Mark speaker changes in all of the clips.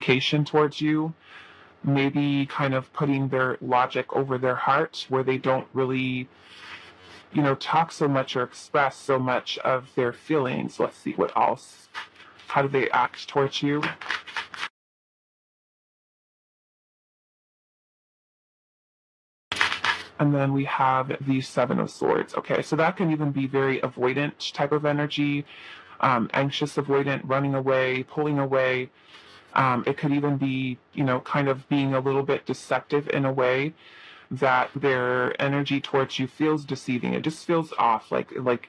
Speaker 1: communication towards you, maybe kind of putting their logic over their heart, where they don't really, talk so much or express so much of their feelings. Let's see what else. How do they act towards you? And then we have the Seven of Swords. Okay, so that can even be very avoidant type of energy, anxious avoidant, running away, pulling away. It could even be, kind of being a little bit deceptive in a way that their energy towards you feels deceiving. It just feels off, like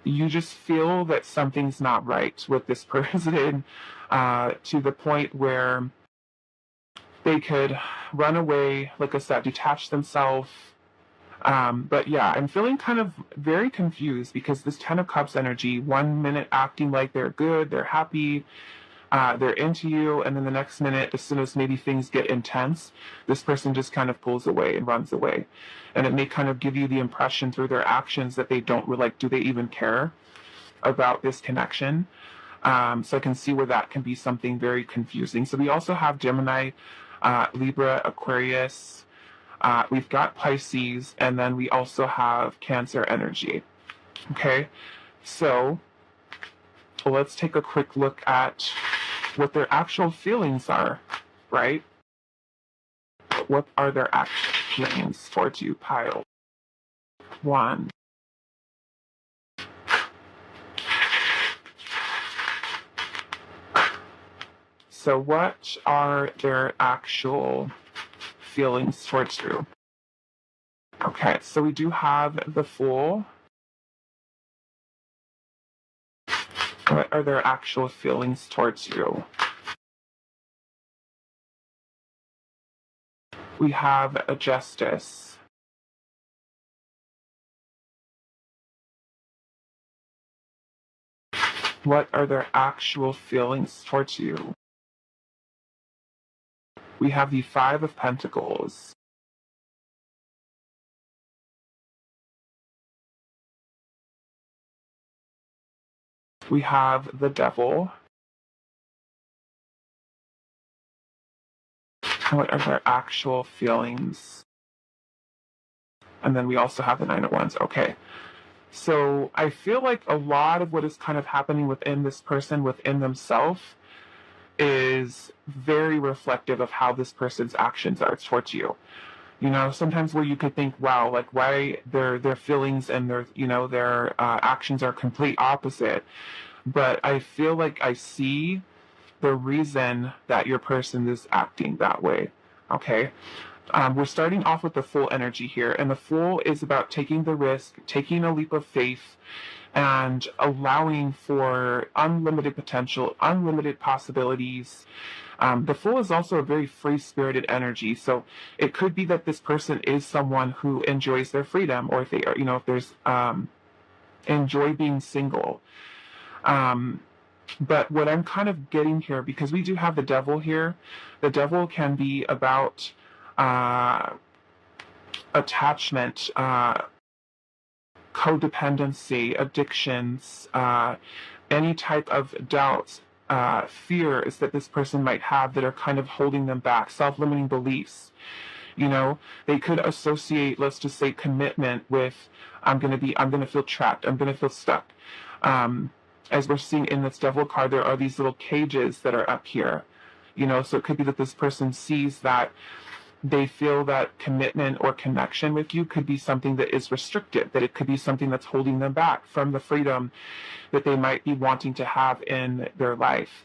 Speaker 1: you just feel that something's not right with this person, to the point where they could run away, like I said, detach themselves. But yeah, I'm feeling kind of very confused because this Ten of Cups energy, 1 minute acting like they're good, they're happy, they're into you, and then the next minute, as soon as maybe things get intense, this person just kind of pulls away and runs away. And it may kind of give you the impression through their actions that they don't really, do they even care about this connection? So I can see where that can be something very confusing. So we also have Gemini, Libra, Aquarius, we've got Pisces, and then we also have Cancer energy. Okay, so let's take a quick look at what their actual feelings are, right? What are their actual feelings towards you, pile? 1. So what are their actual feelings towards you? Okay, so we do have the Fool. What are their actual feelings towards you? We have a Justice. What are their actual feelings towards you? We have the Five of Pentacles. We have the Devil. What are their actual feelings? And then we also have the Nine of Wands. Okay. So I feel like a lot of what is kind of happening within this person, within themselves, is very reflective of how this person's actions are towards you. Sometimes where you could think, wow, like why their feelings and their actions are complete opposite. But I feel like I see the reason that your person is acting that way. Okay. We're starting off with the Fool energy here, and the Fool is about taking the risk, taking a leap of faith, and allowing for unlimited potential, unlimited possibilities. The Fool is also a very free-spirited energy, so it could be that this person is someone who enjoys their freedom, or if they are, if there's enjoy being single. But what I'm kind of getting here, because we do have the Devil here, the Devil can be about attachment, codependency, addictions, any type of doubts, fears that this person might have that are kind of holding them back, self-limiting beliefs. They could associate, let's just say, commitment with, I'm going to feel trapped, I'm going to feel stuck. As we're seeing in this Devil card, there are these little cages that are up here. So it could be that this person sees that they feel that commitment or connection with you could be something that is restricted, that it could be something that's holding them back from the freedom that they might be wanting to have in their life.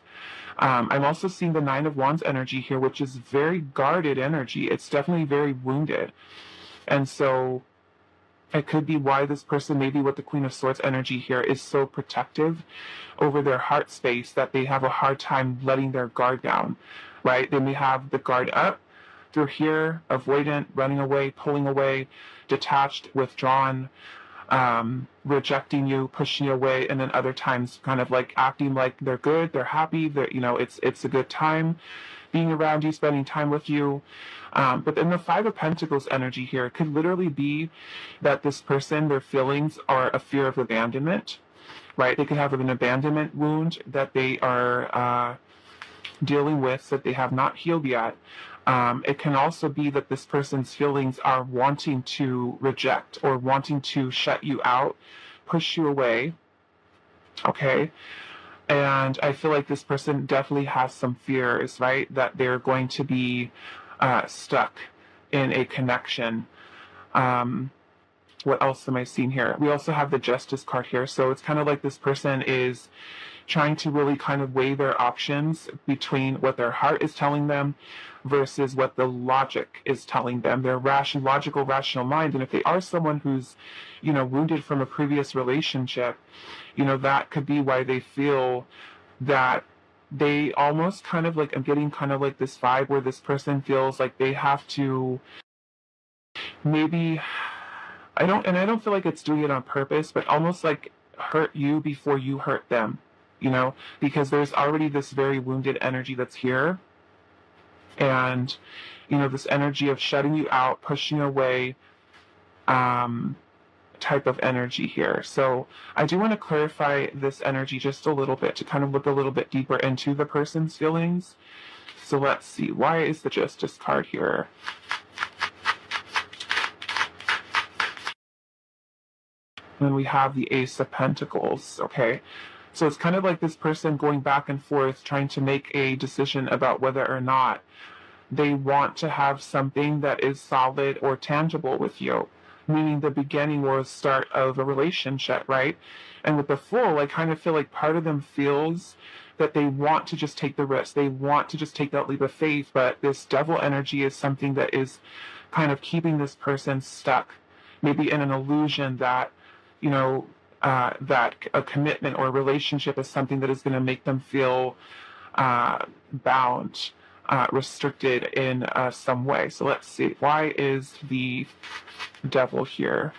Speaker 1: I'm also seeing the Nine of Wands energy here, which is very guarded energy. It's definitely very wounded. And so it could be why this person, maybe with the Queen of Swords energy here, is so protective over their heart space that they have a hard time letting their guard down, right? They may have the guard up through here, avoidant, running away, pulling away, detached, withdrawn, rejecting you, pushing you away, and then other times kind of like acting like they're good, they're happy, it's a good time being around you, spending time with you. But then the Five of Pentacles energy here, it could literally be that this person, their feelings are a fear of abandonment, right? They could have an abandonment wound that they are dealing with that they have not healed yet. It can also be that this person's feelings are wanting to reject or wanting to shut you out, push you away. Okay. And I feel like this person definitely has some fears, right? That they're going to be stuck in a connection. What else am I seeing here? We also have the Justice card here. So it's kind of like this person is trying to really kind of weigh their options between what their heart is telling them versus what the logic is telling them, their logical, rational mind. And if they are someone who's, wounded from a previous relationship, that could be why they feel that they almost kind of like, I'm getting kind of like this vibe where this person feels like they have to maybe, I don't feel like it's doing it on purpose, but almost like hurt you before you hurt them, because there's already this very wounded energy that's here. And, this energy of shutting you out, pushing away, type of energy here. So I do want to clarify this energy just a little bit to kind of look a little bit deeper into the person's feelings. So let's see, why is the Justice card here? Then we have the Ace of Pentacles, okay? So it's kind of like this person going back and forth trying to make a decision about whether or not they want to have something that is solid or tangible with you, meaning the beginning or start of a relationship, right? And with the Fool, I kind of feel like part of them feels that they want to just take the risk. They want to just take that leap of faith, but this Devil energy is something that is kind of keeping this person stuck, maybe in an illusion that, that a commitment or a relationship is something that is going to make them feel bound, restricted in some way. So let's see, why is the Devil here?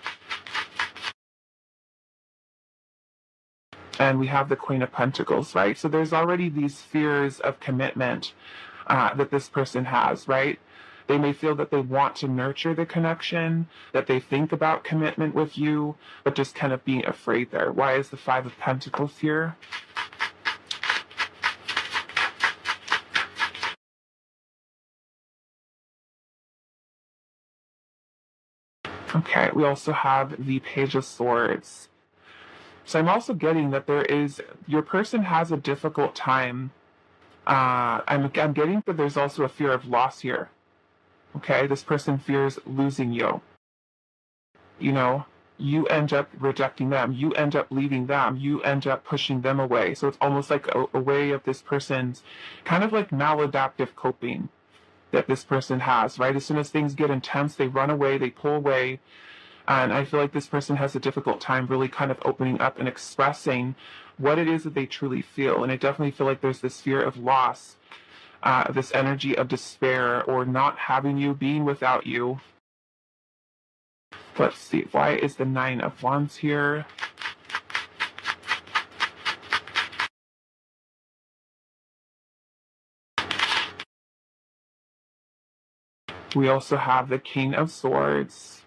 Speaker 1: And we have the Queen of Pentacles, right? So there's already these fears of commitment that this person has, right? They may feel that they want to nurture the connection, that they think about commitment with you, but just kind of being afraid there. Why is the Five of Pentacles here? Okay, we also have the Page of Swords. So I'm also getting that your person has a difficult time. I'm getting that there's also a fear of loss here. Okay, this person fears losing you. You end up rejecting them. You end up leaving them. You end up pushing them away. So it's almost like a way of this person's kind of like maladaptive coping that this person has, right? As soon as things get intense, they run away, they pull away. And I feel like this person has a difficult time really kind of opening up and expressing what it is that they truly feel. And I definitely feel like there's this fear of loss, this energy of despair or not having you, being without you. Let's see, why is the Nine of Wands here? We also have the King of Swords.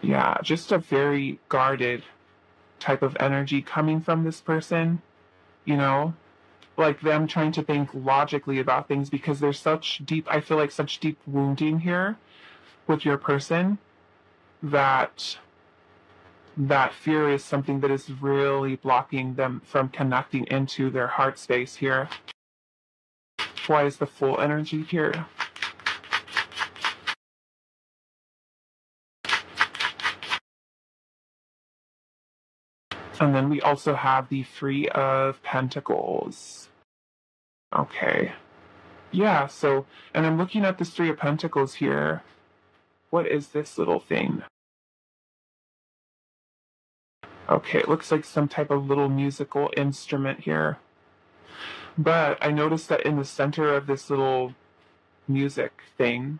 Speaker 1: Yeah, just a very guarded type of energy coming from this person, like them trying to think logically about things because there's I feel like such deep wounding here with your person that fear is something that is really blocking them from connecting into their heart space here. Why is the Fool energy here? And then we also have the Three of Pentacles. Okay. Yeah, so, and I'm looking at this Three of Pentacles here. What is this little thing? Okay, it looks like some type of little musical instrument here. But I noticed that in the center of this little music thing,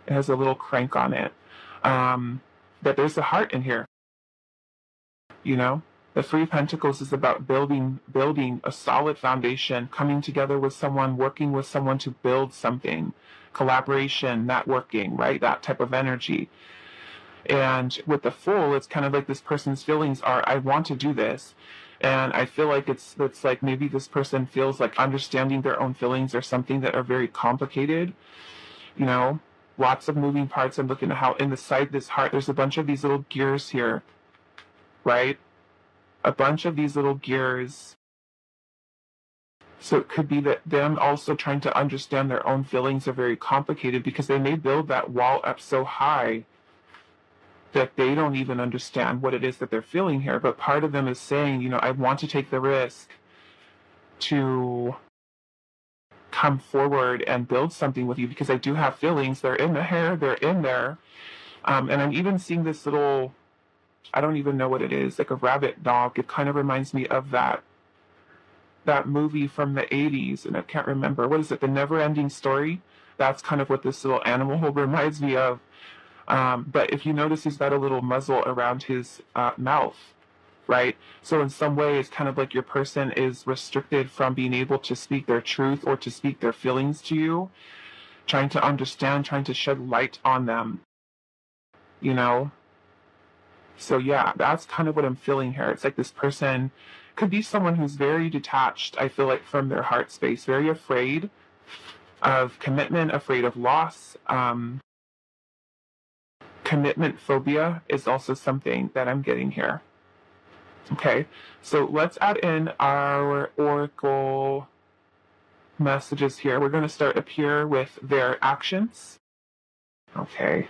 Speaker 1: it has a little crank on it, that there's a heart in here. The Three of Pentacles is about building a solid foundation, coming together with someone, working with someone to build something, collaboration, networking, right? That type of energy. And with the Fool, it's kind of like this person's feelings are, I want to do this. And I feel like it's like maybe this person feels like understanding their own feelings or something that are very complicated, you know, lots of moving parts. I'm looking at how in the side this heart, there's a bunch of these little gears here, right? A bunch of these little gears. So it could be that them also trying to understand their own feelings are very complicated because they may build that wall up so high that they don't even understand what it is that they're feeling here. But part of them is saying, you know, I want to take the risk to come forward and build something with you because I do have feelings. They're in the hair, they're in there. And I'm even seeing this little, I don't even know what it is, like a rabbit dog. It kind of reminds me of that movie from the 80s, and I can't remember. What is it? The Never Ending Story? That's kind of what this little animal reminds me of. But if you notice, he's got a little muzzle around his mouth, right? So in some way, it's kind of like your person is restricted from being able to speak their truth or to speak their feelings to you, trying to understand, trying to shed light on them, you know? So yeah, that's kind of what I'm feeling here. It's like this person could be someone who's very detached, I feel like, from their heart space, very afraid of commitment, afraid of loss. Commitment phobia is also something that I'm getting here. Okay, so let's add in our oracle messages here. We're going to start up here with their actions. Okay.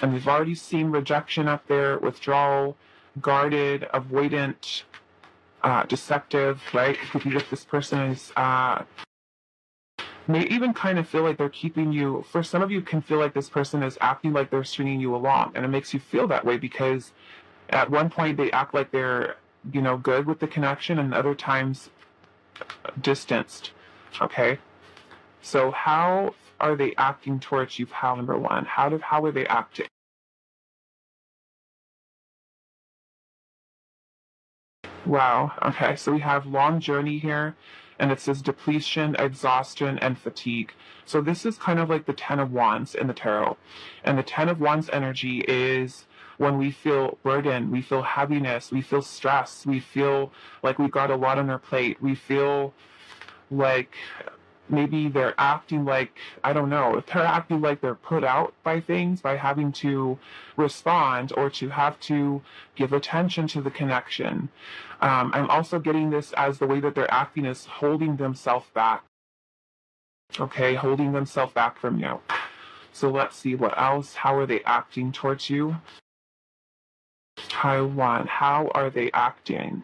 Speaker 1: And we've already seen rejection up there, withdrawal, guarded, avoidant, deceptive, right? It could be that this person is may even kind of feel like they're keeping you, for some of you can feel like this person is acting like they're stringing you along, and it makes you feel that way because at one point they act like they're, you know, good with the connection, and other times distanced. Okay, so how are they acting towards you? Pal number one, how are they acting? Wow. Okay. So we have long journey here, and it says depletion, exhaustion, and fatigue. So this is kind of like the Ten of Wands in the tarot. And the Ten of Wands energy is when we feel burden, we feel heaviness, we feel stress, we feel like we've got a lot on our plate, we feel like maybe they're acting like, I don't know, if they're acting like they're put out by things, by having to respond or to have to give attention to the connection. I'm also getting this as the way that they're acting is holding themselves back. Okay, holding themselves back from you. So let's see what else. How are they acting towards you? Taiwan, how are they acting?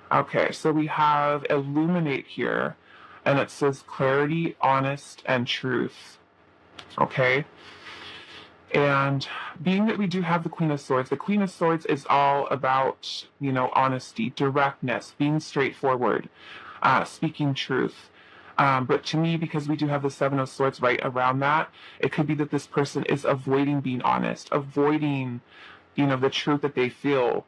Speaker 1: Okay, so we have illuminate here, and it says clarity, honest, and truth. Okay? And being that we do have the Queen of Swords, the Queen of Swords is all about, you know, honesty, directness, being straightforward, speaking truth. But to me, because we do have the Seven of Swords right around that, it could be that this person is avoiding being honest, avoiding, you know, the truth that they feel,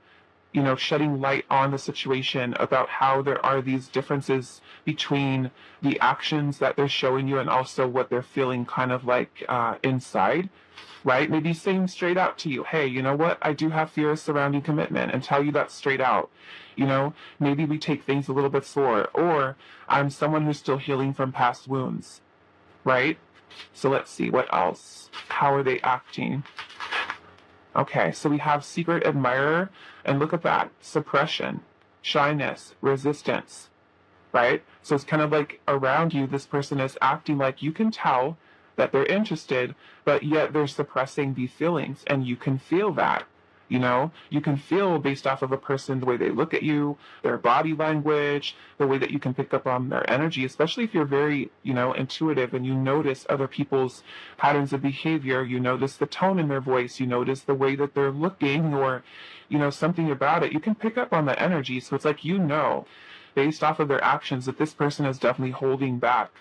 Speaker 1: you know, shedding light on the situation about how there are these differences between the actions that they're showing you and also what they're feeling kind of like inside, right? Maybe saying straight out to you, hey, you know what? I do have fears surrounding commitment, and tell you that straight out. You know, maybe we take things a little bit slower, or I'm someone who's still healing from past wounds, right? So let's see what else. How are they acting? Okay, so we have secret admirer, and look at that, suppression, shyness, resistance, right? So it's kind of like around you, this person is acting like you can tell that they're interested, but yet they're suppressing these feelings, and you can feel that. You know, you can feel based off of a person the way they look at you, their body language, the way that you can pick up on their energy, especially if you're very, you know, intuitive and you notice other people's patterns of behavior, you notice the tone in their voice, you notice the way that they're looking, or, you know, something about it. You can pick up on the energy. So it's like, you know, based off of their actions, that this person is definitely holding back,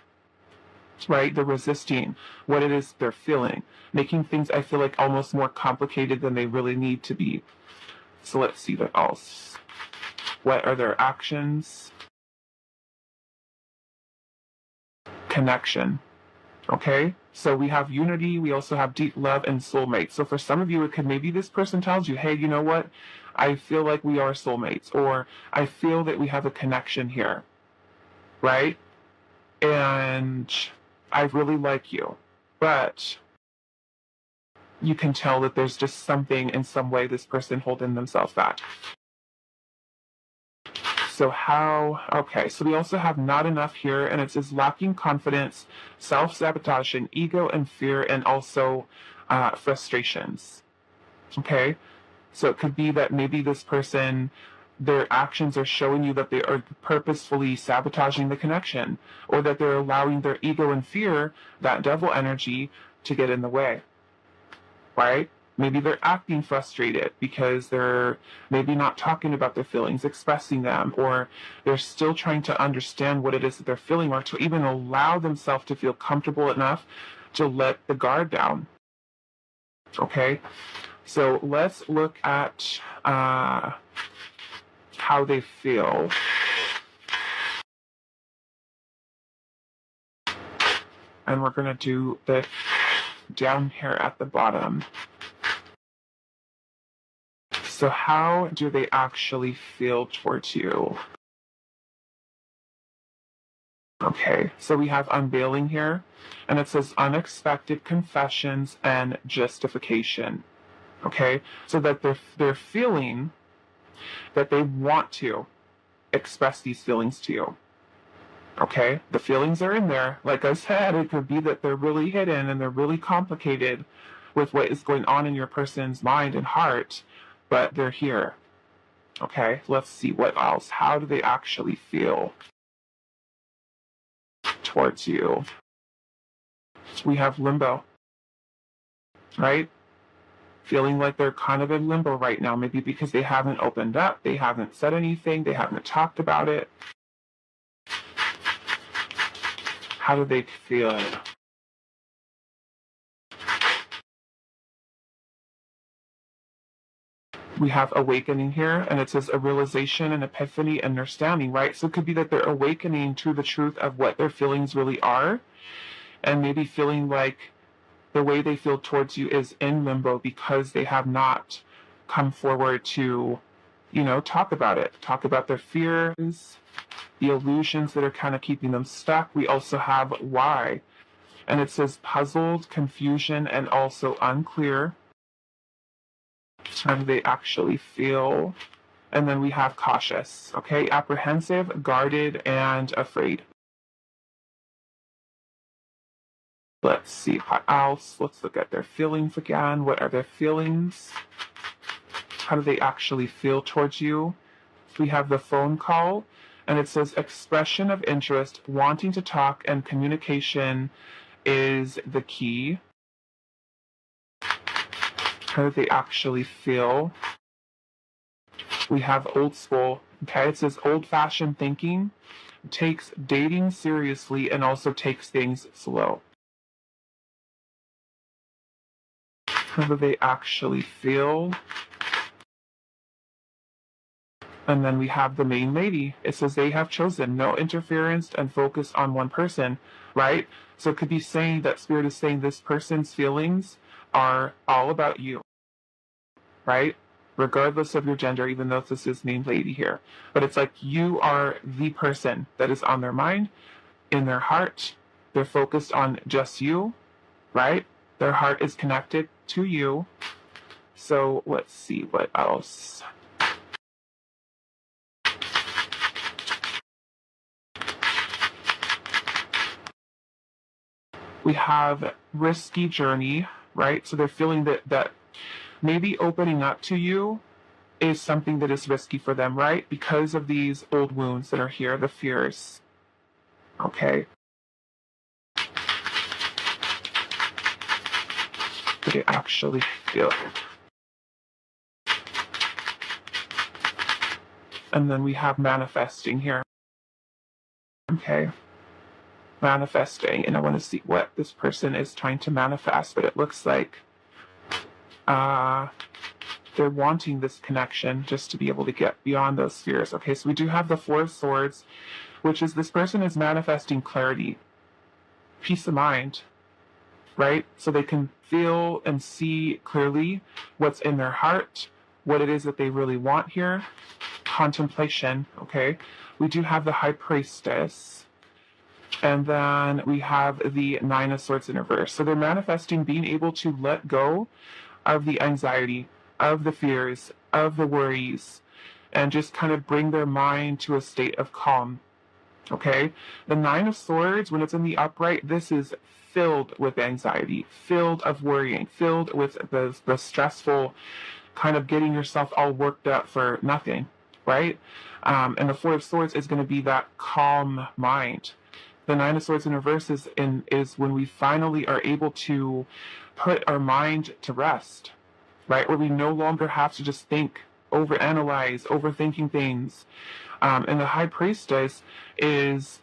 Speaker 1: right? They're resisting what it is they're feeling, making things, I feel like, almost more complicated than they really need to be. So let's see what else. What are their actions? Connection. Okay, so we have unity, we also have deep love and soulmate. So for some of you, it could maybe this person tells you, hey, you know what? I feel like we are soulmates, or I feel that we have a connection here, right? And I really like you. But you can tell that there's just something in some way this person holding themselves back. So okay, so we also have not enough here, and it says lacking confidence, self-sabotaging, ego and fear, and also frustrations. Okay, so it could be that maybe this person, their actions are showing you that they are purposefully sabotaging the connection, or that they're allowing their ego and fear, that devil energy, to get in the way, right? Maybe they're acting frustrated because they're maybe not talking about their feelings, expressing them, or they're still trying to understand what it is that they're feeling, or to even allow themselves to feel comfortable enough to let the guard down. Okay, so let's look at how they feel. And we're going to do this down here at the bottom. So how do they actually feel towards you? Okay, so we have unveiling here, and it says unexpected confessions and justification. Okay, so that they're feeling that they want to express these feelings to you. Okay, the feelings are in there. Like I said, it could be that they're really hidden and they're really complicated with what is going on in your person's mind and heart, but they're here. Okay, let's see what else. How do they actually feel towards you? We have limbo, right? Feeling like they're kind of in limbo right now, maybe because they haven't opened up, they haven't said anything, they haven't talked about it. How do they feel? We have awakening here, and it says a realization, an epiphany, understanding, right? So it could be that they're awakening to the truth of what their feelings really are, and maybe feeling like the way they feel towards you is in limbo because they have not come forward to, talk about it, talk about their fears, the illusions that are kind of keeping them stuck. We also have why, and it says puzzled, confusion, and also unclear. How do they actually feel? And then we have cautious, okay? Apprehensive, guarded, and afraid. Let's see what else. Let's look at their feelings again. What are their feelings? How do they actually feel towards you? We have the phone call, and it says expression of interest, wanting to talk, and communication is the key. How do they actually feel? We have old school. Okay, it says old-fashioned thinking, takes dating seriously, and also takes things slow. How do they actually feel? And then we have the main lady. It says they have chosen no interference and focus on one person, right? So it could be saying that Spirit is saying this person's feelings are all about you, right? Regardless of your gender, even though this is named lady here. But it's like you are the person that is on their mind, in their heart. They're focused on just you, right? Their heart is connected to you. So let's see what else. We have risky journey, right? So they're feeling that maybe opening up to you is something that is risky for them, right? Because of these old wounds that are here, the fears. Okay. They actually feel it. And then we have manifesting here. Okay. Manifesting, and I want to see what this person is trying to manifest, but it looks like they're wanting this connection just to be able to get beyond those fears. Okay, so we do have the Four of Swords, which is this person is manifesting clarity, peace of mind, right? So they can feel and see clearly what's in their heart, what it is that they really want here. Contemplation, okay? We do have the High Priestess. And then we have the Nine of Swords in reverse. So they're manifesting being able to let go of the anxiety, of the fears, of the worries, and just kind of bring their mind to a state of calm. Okay? The Nine of Swords, when it's in the upright, this is filled with anxiety, filled of worrying, filled with the stressful kind of getting yourself all worked up for nothing, right? And the Four of Swords is going to be that calm mind. The Nine of Swords in reverse is when we finally are able to put our mind to rest, right? Where we no longer have to just think, overanalyze, overthinking things. And the High Priestess is,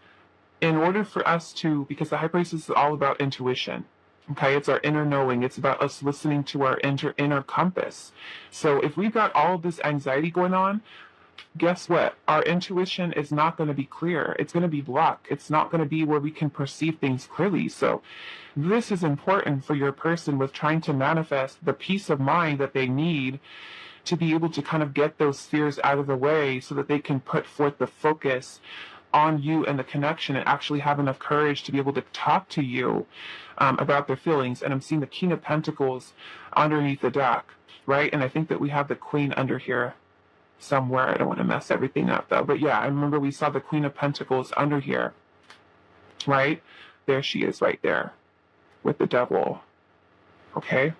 Speaker 1: in order for us to, because the High Priestess is all about intuition. Okay, it's our inner knowing. It's about us listening to our inner compass. So if we've got all of this anxiety going on, guess what? Our intuition is not going to be clear. It's going to be blocked. It's not going to be where we can perceive things clearly. So this is important for your person with trying to manifest the peace of mind that they need to be able to kind of get those fears out of the way so that they can put forth the focus on you and the connection and actually have enough courage to be able to talk to you about their feelings. And I'm seeing the King of Pentacles underneath the deck, right? And I think that we have the Queen under here somewhere. I don't want to mess everything up though. But yeah, I remember we saw the Queen of Pentacles under here, right? There she is right there with the Devil. Okay.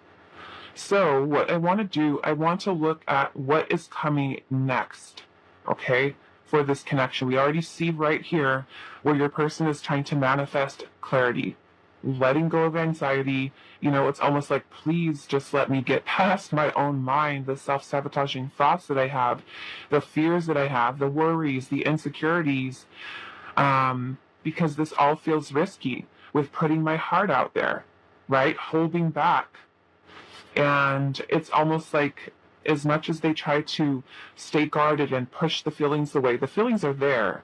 Speaker 1: So what I want to do, I want to look at what is coming next. Okay. For this connection, we already see right here where your person is trying to manifest clarity, letting go of anxiety. You know, it's almost like, please just let me get past my own mind, the self-sabotaging thoughts that I have, the fears that I have, the worries, the insecurities, because this all feels risky with putting my heart out there, right? Holding back. And it's almost like, as much as they try to stay guarded and push the feelings away, the feelings are there,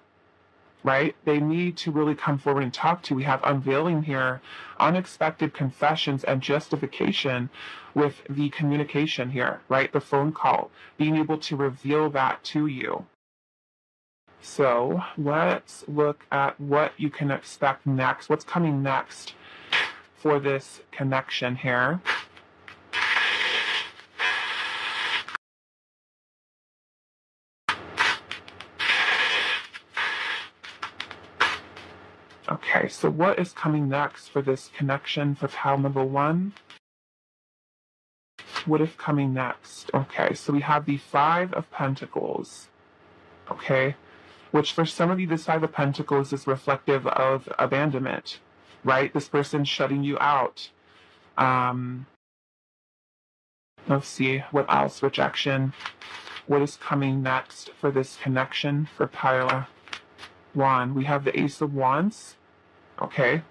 Speaker 1: right? They need to really come forward and talk to. We have unveiling here, unexpected confessions and justification with the communication here, right? The phone call, being able to reveal that to you. So let's look at what you can expect next. What's coming next for this connection here? Okay, so what is coming next for this connection for pile number one? What is coming next? Okay, so we have the Five of Pentacles. Okay, which for some of you, this Five of Pentacles is reflective of abandonment, right? This person shutting you out. Let's see, what else? Rejection. What is coming next for this connection for pile one? We have the Ace of Wands. Okay,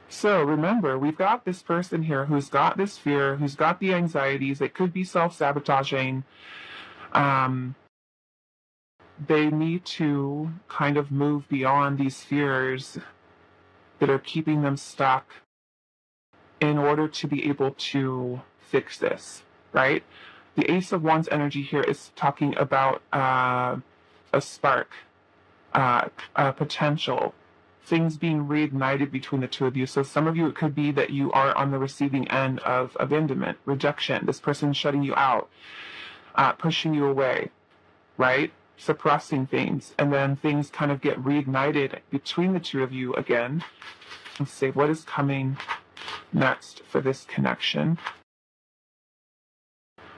Speaker 1: so remember, we've got this person here who's got this fear, who's got the anxieties. It could be self-sabotaging. They need to kind of move beyond these fears that are keeping them stuck in order to be able to fix this, right? The Ace of Wands energy here is talking about a spark, a potential, things being reignited between the two of you. So some of you, it could be that you are on the receiving end of abandonment, rejection, this person shutting you out, pushing you away, right? Suppressing things. And then things kind of get reignited between the two of you again. Let's see, what is coming next for this connection?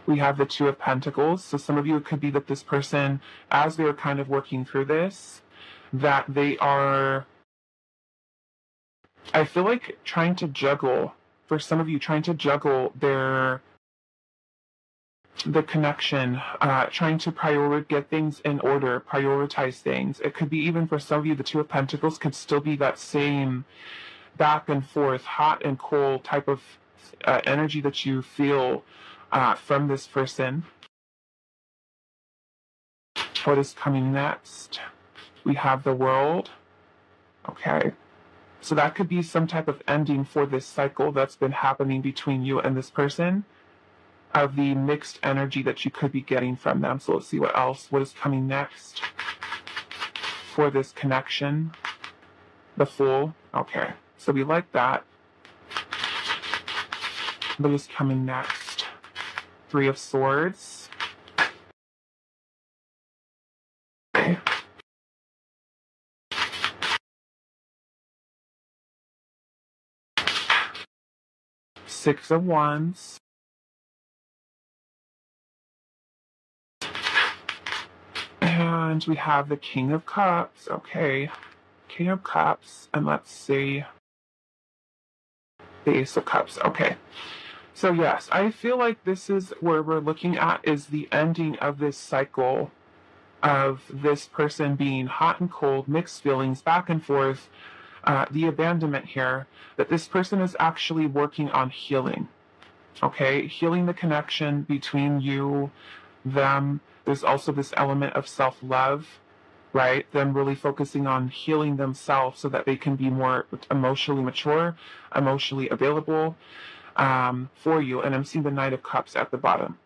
Speaker 1: We have the Two of Pentacles. So some of you, it could be that this person, as they're kind of working through this, that they are, I feel like, trying to juggle, for some of you, trying to juggle the connection, trying to get things in order, prioritize things. It could be even for some of you, the Two of Pentacles could still be that same back and forth, hot and cold type of energy that you feel from this person. What is coming next? We have the World. Okay. So that could be some type of ending for this cycle that's been happening between you and this person. of the mixed energy that you could be getting from them. So let's see what else, what is coming next for this connection. The Fool. Okay, so we like that. What is coming next? Three of Swords. Okay. Six of Wands. And we have the King of Cups. Okay. King of Cups. And let's see. The Ace of Cups. Okay. So yes, I feel like this is where we're looking at is the ending of this cycle of this person being hot and cold, mixed feelings, back and forth. The abandonment here, that this person is actually working on healing. Okay, healing the connection between you, them. There's also this element of self-love, right? Them really focusing on healing themselves so that they can be more emotionally mature, emotionally available for you. And I'm seeing the Knight of Cups at the bottom.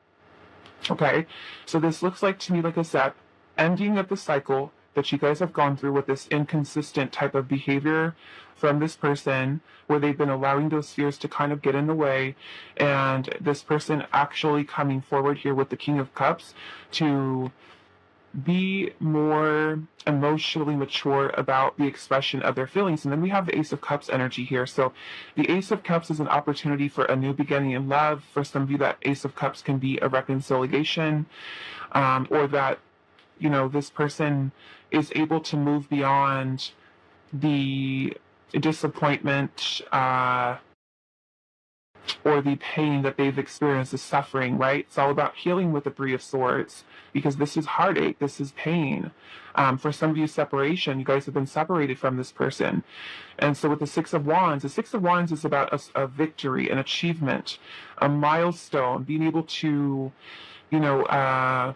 Speaker 1: Okay, so this looks like to me, like I said, ending of the cycle that you guys have gone through with this inconsistent type of behavior from this person, where they've been allowing those fears to kind of get in the way, and this person actually coming forward here with the King of Cups to be more emotionally mature about the expression of their feelings. And then we have the Ace of Cups energy here. So the Ace of Cups is an opportunity for a new beginning in love. For some of you, that Ace of Cups can be a reconciliation, or that, you know, this person is able to move beyond the disappointment or the pain that they've experienced, the suffering, right? It's all about healing with the Three of Swords, because this is heartache, this is pain. For some of you, separation. You guys have been separated from this person. And so with the Six of Wands, the Six of Wands is about a victory, an achievement, a milestone, being able to, you know,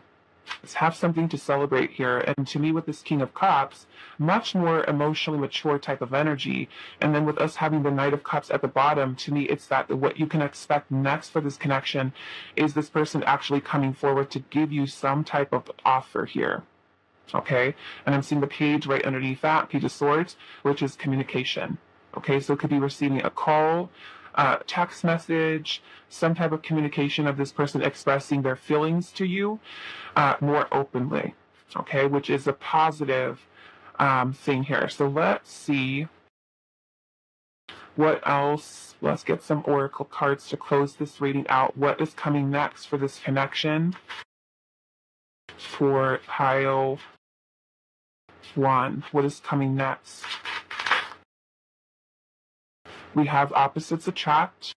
Speaker 1: have something to celebrate here. And to me, with this King of Cups, much more emotionally mature type of energy. And then with us having the Knight of Cups at the bottom, to me, it's that what you can expect next for this connection is this person actually coming forward to give you some type of offer here. Okay, and I'm seeing the page right underneath that, Page of Swords, which is communication. Okay, so it could be receiving a call, text message, some type of communication of this person expressing their feelings to you more openly. Okay, which is a positive thing here. So let's see what else. Let's get some oracle cards to close this reading out. What is coming next for this connection for pile 1? What is coming next? We have opposites attract.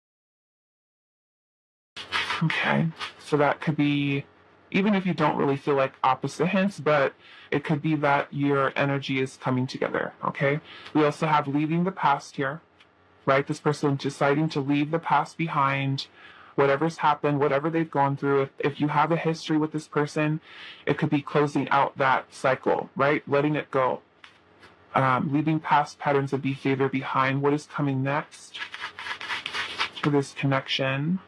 Speaker 1: Okay, so that could be, even if you don't really feel like opposite hints, but it could be that your energy is coming together. Okay, we also have leaving the past here, right? This person deciding to leave the past behind, whatever's happened, whatever they've gone through. If you have a history with this person, it could be closing out that cycle, right? Letting it go. Leaving past patterns of behavior behind. What is coming next for this connection?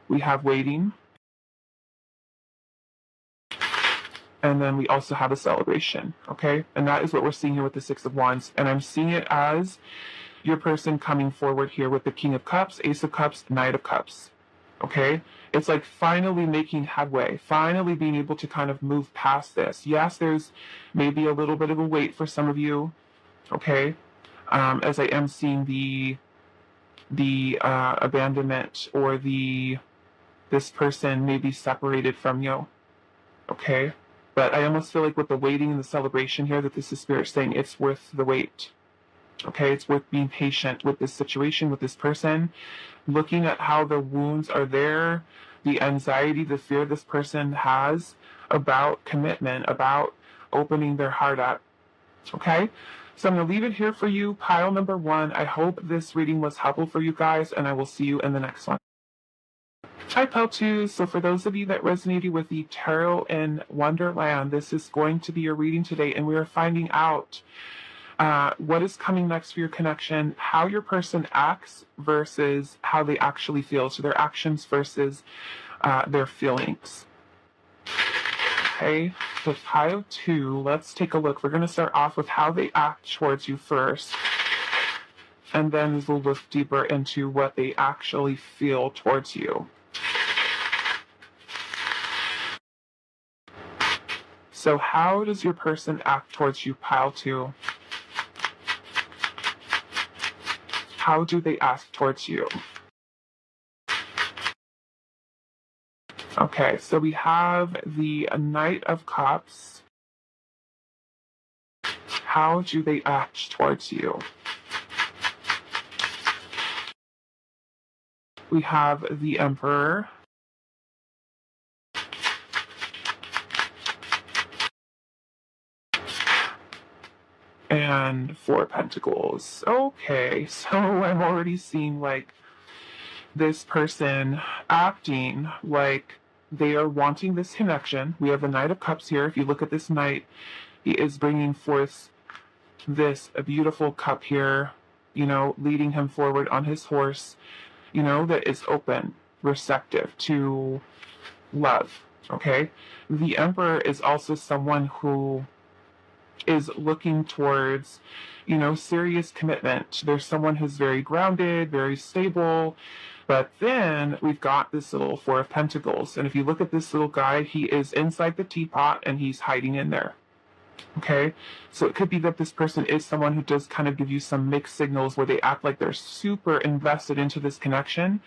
Speaker 1: We have waiting. And then we also have a celebration, okay? And that is what we're seeing here with the Six of Wands. And I'm seeing it as your person coming forward here with the King of Cups, Ace of Cups, Knight of Cups, okay? It's like finally making headway, finally being able to kind of move past this. Yes, there's maybe a little bit of a wait for some of you, okay? As I am seeing the abandonment, or this person may be separated from you, okay? But I almost feel like with the waiting and the celebration here, that this is Spirit saying it's worth the wait. Okay, it's worth being patient with this situation, with this person, looking at how the wounds are there, the anxiety, the fear this person has about commitment, about opening their heart up. Okay, so I'm going to leave it here for you, pile number 1. I hope this reading was helpful for you guys, and I will see you in the next one. Hi, Pile 2. So for those of you that resonated with the Tarot in Wonderland, this is going to be your reading today, and we are finding out what is coming next for your connection, how your person acts versus how they actually feel. So their actions versus their feelings. Okay, the pile 2, let's take a look. We're going to start off with how they act towards you first, and then we'll look deeper into what they actually feel towards you. So how does your person act towards you, pile 2? How do they act towards you? Okay, so we have the Knight of Cups. How do they act towards you? We have the Emperor. And 4 of Pentacles. Okay, so I'm already seeing like this person acting like they are wanting this connection. We have the Knight of Cups here. If you look at this knight, he is bringing forth this beautiful cup here, you know, leading him forward on his horse, you know, that is open, receptive to love. Okay, the Emperor is also someone who is looking towards, you know, serious commitment. There's someone who's very grounded, very stable. But then we've got this little 4 of Pentacles. And if you look at this little guy, he is inside the teapot and he's hiding in there. Okay, so it could be that this person is someone who does kind of give you some mixed signals where they act like they're super invested into this connection.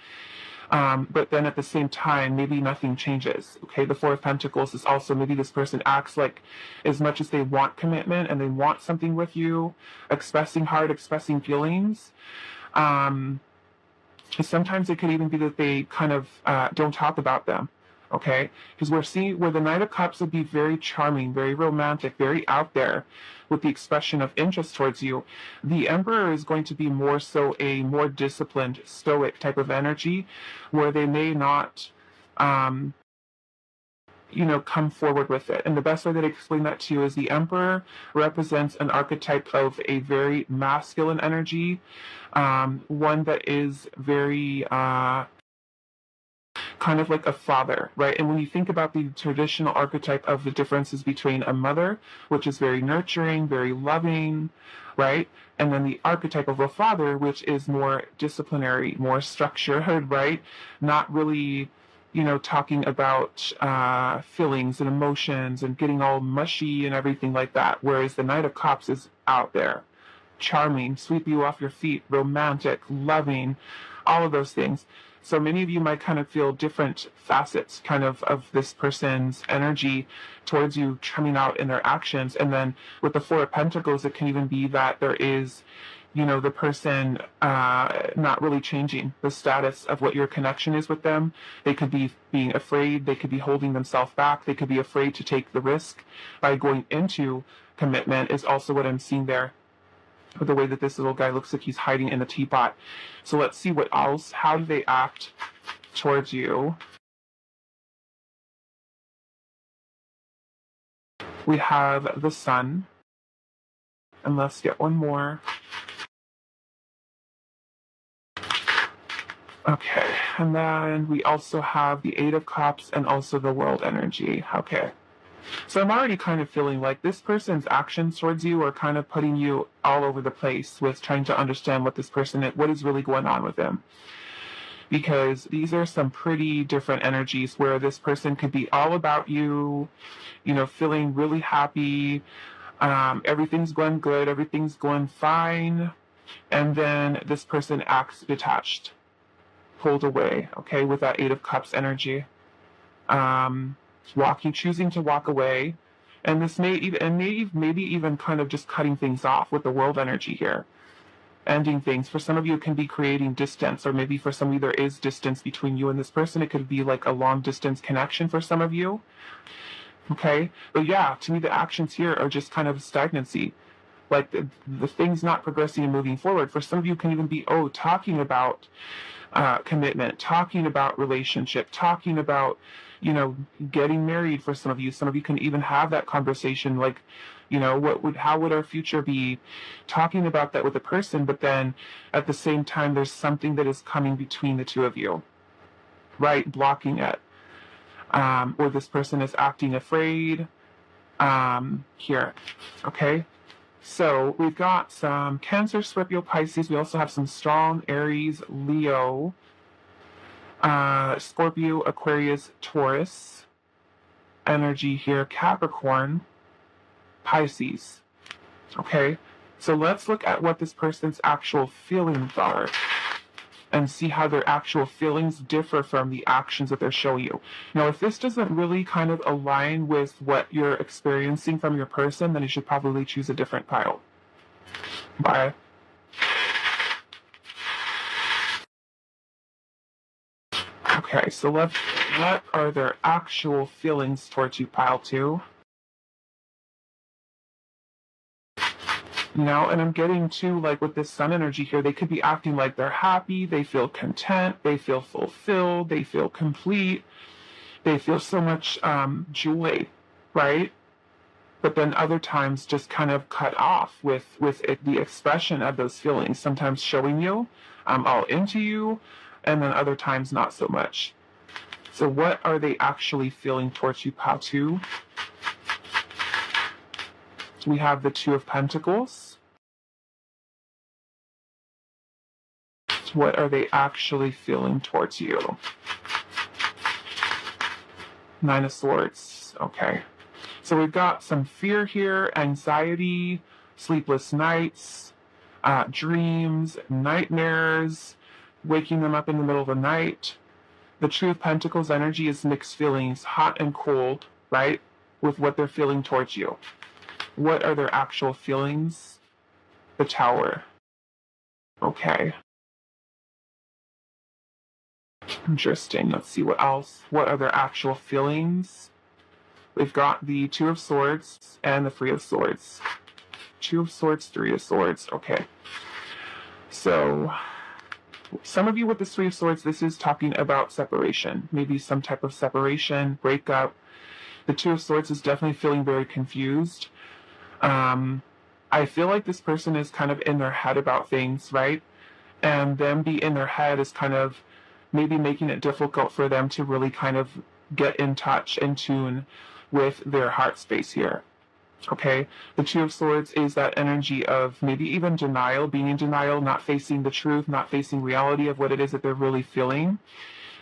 Speaker 1: But then at the same time, maybe nothing changes. Okay, the 4 of Pentacles is also maybe this person acts like as much as they want commitment and they want something with you, expressing heart, expressing feelings. Sometimes it could even be that they kind of don't talk about them. Okay, because we're seeing where the Knight of Cups would be very charming, very romantic, very out there with the expression of interest towards you. The Emperor is going to be more so a more disciplined, stoic type of energy where they may not, you know, come forward with it. And the best way that I explain that to you is the Emperor represents an archetype of a very masculine energy, one that is very kind of like a father, right? And when you think about the traditional archetype of the differences between a mother, which is very nurturing, very loving, right? And then the archetype of a father, which is more disciplinary, more structured, right? Not really, you know, talking about feelings and emotions and getting all mushy and everything like that. Whereas the Knight of Cups is out there, charming, sweep you off your feet, romantic, loving, all of those things. So many of you might kind of feel different facets kind of this person's energy towards you coming out in their actions. And then with the 4 of Pentacles, it can even be that there is, you know, the person not really changing the status of what your connection is with them. They could be being afraid. They could be holding themselves back. They could be afraid to take the risk by going into commitment is also what I'm seeing there. The way that this little guy looks like he's hiding in the teapot. So let's see what else. How do they act towards you? We have the Sun. And let's get one more. Okay, and then we also have the 8 of Cups and also the World energy. Okay. So I'm already kind of feeling like this person's actions towards you are kind of putting you all over the place with trying to understand what this person is, what is really going on with them. Because these are some pretty different energies where this person could be all about you, you know, feeling really happy, everything's going good, everything's going fine, and then this person acts detached, pulled away, okay, with that 8 of Cups energy. Choosing to walk away, and this may even, and maybe even kind of just cutting things off with the World energy here, ending things. For some of you, it can be creating distance, or maybe for some of you, there is distance between you and this person. It could be like a long distance connection for some of you. Okay, but yeah, to me, the actions here are just kind of stagnancy, like the things not progressing and moving forward. For some of you, can even be talking about commitment, talking about relationship, talking about, you know, getting married. For some of you can even have that conversation, like, you know, how would our future be, talking about that with a person, but then at the same time there's something that is coming between the two of you, right, blocking it. or this person is acting afraid here. Okay. So we've got some Cancer, Scorpio, Pisces. We also have some strong Aries, Leo, Scorpio, Aquarius, Taurus energy here, Capricorn, Pisces. Okay, so let's look at what this person's actual feelings are and see how their actual feelings differ from the actions that they're showing you. Now, if this doesn't really kind of align with what you're experiencing from your person, then you should probably choose a different pile. Bye. Okay, so what are their actual feelings towards you, pile 2? Now, and I'm getting to, like, with this sun energy here, they could be acting like they're happy, they feel content, they feel fulfilled, they feel complete, they feel so much joy, right? But then other times just kind of cut off with the expression of those feelings, sometimes showing you, I'm all into you, and then other times not so much. So what are they actually feeling towards you, pile 2? We have the 2 of Pentacles. What are they actually feeling towards you? 9 of Swords. Okay. So we've got some fear here, anxiety, sleepless nights, dreams, nightmares, waking them up in the middle of the night. The 2 of Pentacles energy is mixed feelings, hot and cold, right? With what they're feeling towards you. What are their actual feelings? The Tower. Okay. Interesting. Let's see what else. What are their actual feelings? We've got the 2 of Swords and the 3 of Swords. 2 of Swords, 3 of Swords. Okay. So, some of you with the 3 of Swords, this is talking about separation. Maybe some type of separation, breakup. The 2 of Swords is definitely feeling very confused. I feel like this person is kind of in their head about things, right? And them be in their head is kind of maybe making it difficult for them to really kind of get in touch, in tune with their heart space here. Okay, the 2 of Swords is that energy of maybe even denial, being in denial, not facing the truth, not facing reality of what it is that they're really feeling.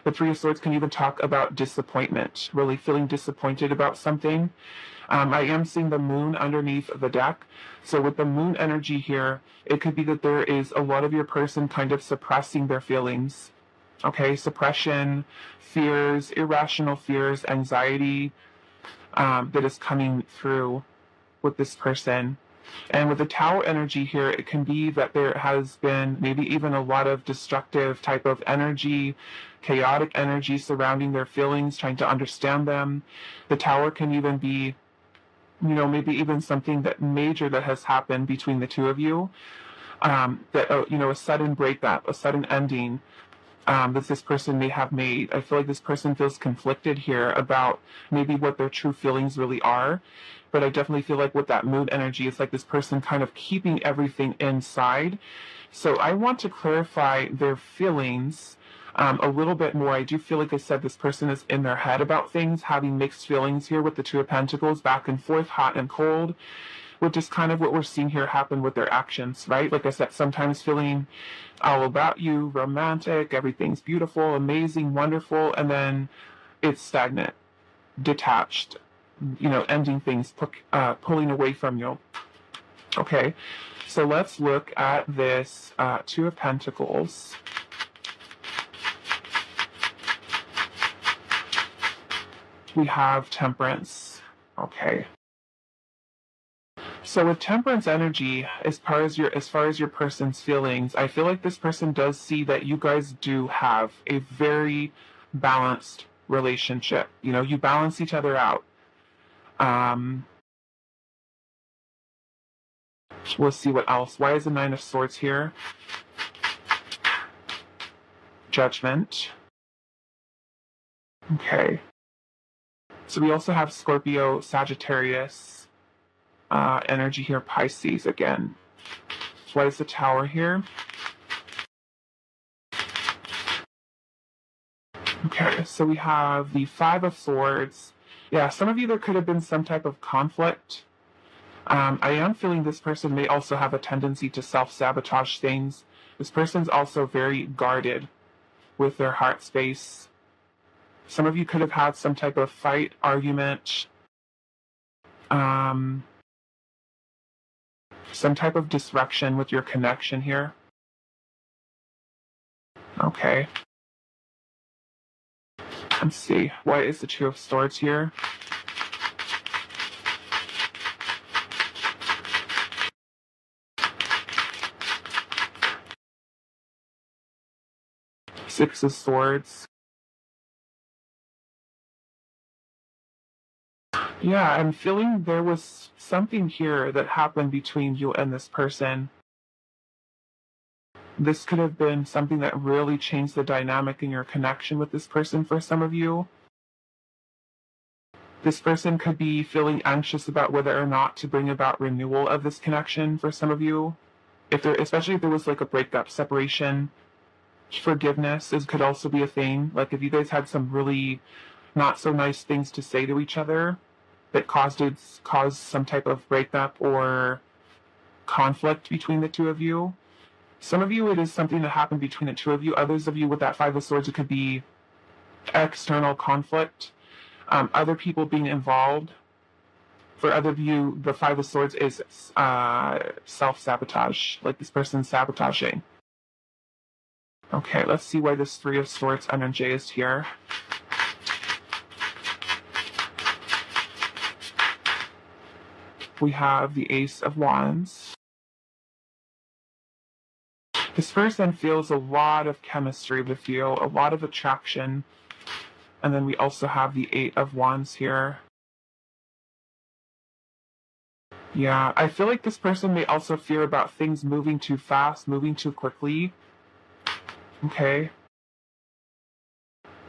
Speaker 1: The 3 of Swords can even talk about disappointment, really feeling disappointed about something. I am seeing the moon underneath the deck. So with the moon energy here, it could be that there is a lot of your person kind of suppressing their feelings. Okay, suppression, fears, irrational fears, anxiety that is coming through with this person. And with the Tower energy here, it can be that there has been maybe even a lot of destructive type of energy, chaotic energy surrounding their feelings, trying to understand them. The Tower can even be, maybe even something that major that has happened between the 2 of you, that, a sudden breakup, a sudden ending, that this person may have made. I feel like this person feels conflicted here about maybe what their true feelings really are. But I definitely feel like with that mood energy, it's like this person kind of keeping everything inside. So I want to clarify their feelings a little bit more. I do feel like I said this person is in their head about things, having mixed feelings here with the 2 of Pentacles, back and forth, hot and cold, which is kind of what we're seeing here happen with their actions, right? Like I said, sometimes feeling all about you, romantic, everything's beautiful, amazing, wonderful, and then it's stagnant, detached, ending things, pulling away from you. Okay, so let's look at this 2 of Pentacles. We have Temperance. Okay. So with Temperance energy, as far as your person's feelings, I feel like this person does see that you guys do have a very balanced relationship. You balance each other out. We'll see what else. Why is the 9 of Swords here? Judgment. Okay. So we also have Scorpio, Sagittarius energy here, Pisces again. What is the Tower here? Okay, so we have the Five of Swords. Yeah, some of you, there could have been some type of conflict. I am feeling this person may also have a tendency to self-sabotage things. This person's also very guarded with their heart space. Some of you could have had some type of fight, argument, some type of disruption with your connection here. Okay. Let's see. Why is the Two of Swords here? Six of Swords. Yeah, I'm feeling there was something here that happened between you and this person. This could have been something that really changed the dynamic in your connection with this person for some of you. This person could be feeling anxious about whether or not to bring about renewal of this connection for some of you. Especially if there was like a breakup, separation, forgiveness could also be a thing. Like if you guys had some really not so nice things to say to each other that caused some type of breakup or conflict between the two of you. Some of you, it is something that happened between the two of you. Others of you with that Five of Swords, it could be external conflict, other people being involved. For other of you, the Five of Swords is self-sabotage, like this person's sabotaging. Okay, let's see why this Three of Swords energy is here. We have the Ace of Wands. This person feels a lot of chemistry with you, a lot of attraction. And then we also have the Eight of Wands here. Yeah, I feel like this person may also fear about things moving too fast, moving too quickly. Okay.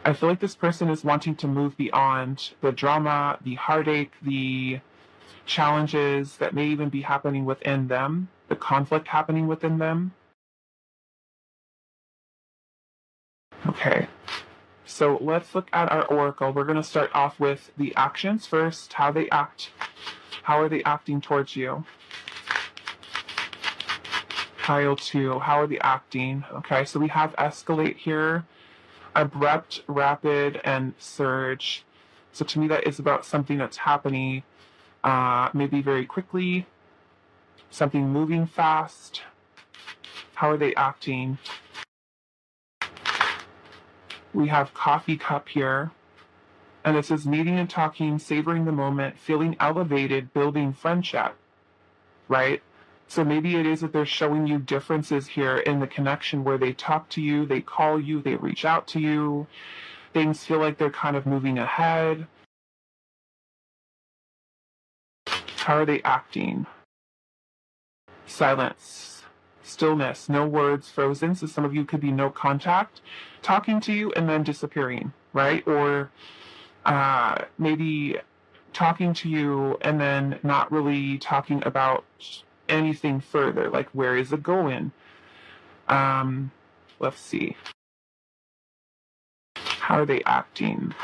Speaker 1: I feel like this person is wanting to move beyond the drama, the heartache, the challenges that may even be happening within them, the conflict happening within them. Okay. So let's look at our oracle. We're going to start off with the actions first, how they act. How are they acting towards you? Pile 2, how are they acting? Okay, so we have escalate here, abrupt, rapid, and surge. So to me, that is about something that's happening maybe very quickly, something moving fast. How are they acting? We have coffee cup here. And it says meeting and talking, savoring the moment, feeling elevated, building friendship, right? So maybe it is that they're showing you differences here in the connection where they talk to you, they call you, they reach out to you. Things feel like they're kind of moving ahead. How are they acting? Silence, stillness, no words, frozen. So some of you could be no contact, talking to you and then disappearing, right? Or maybe talking to you and then not really talking about anything further, like where is it going? Let's see. How are they acting?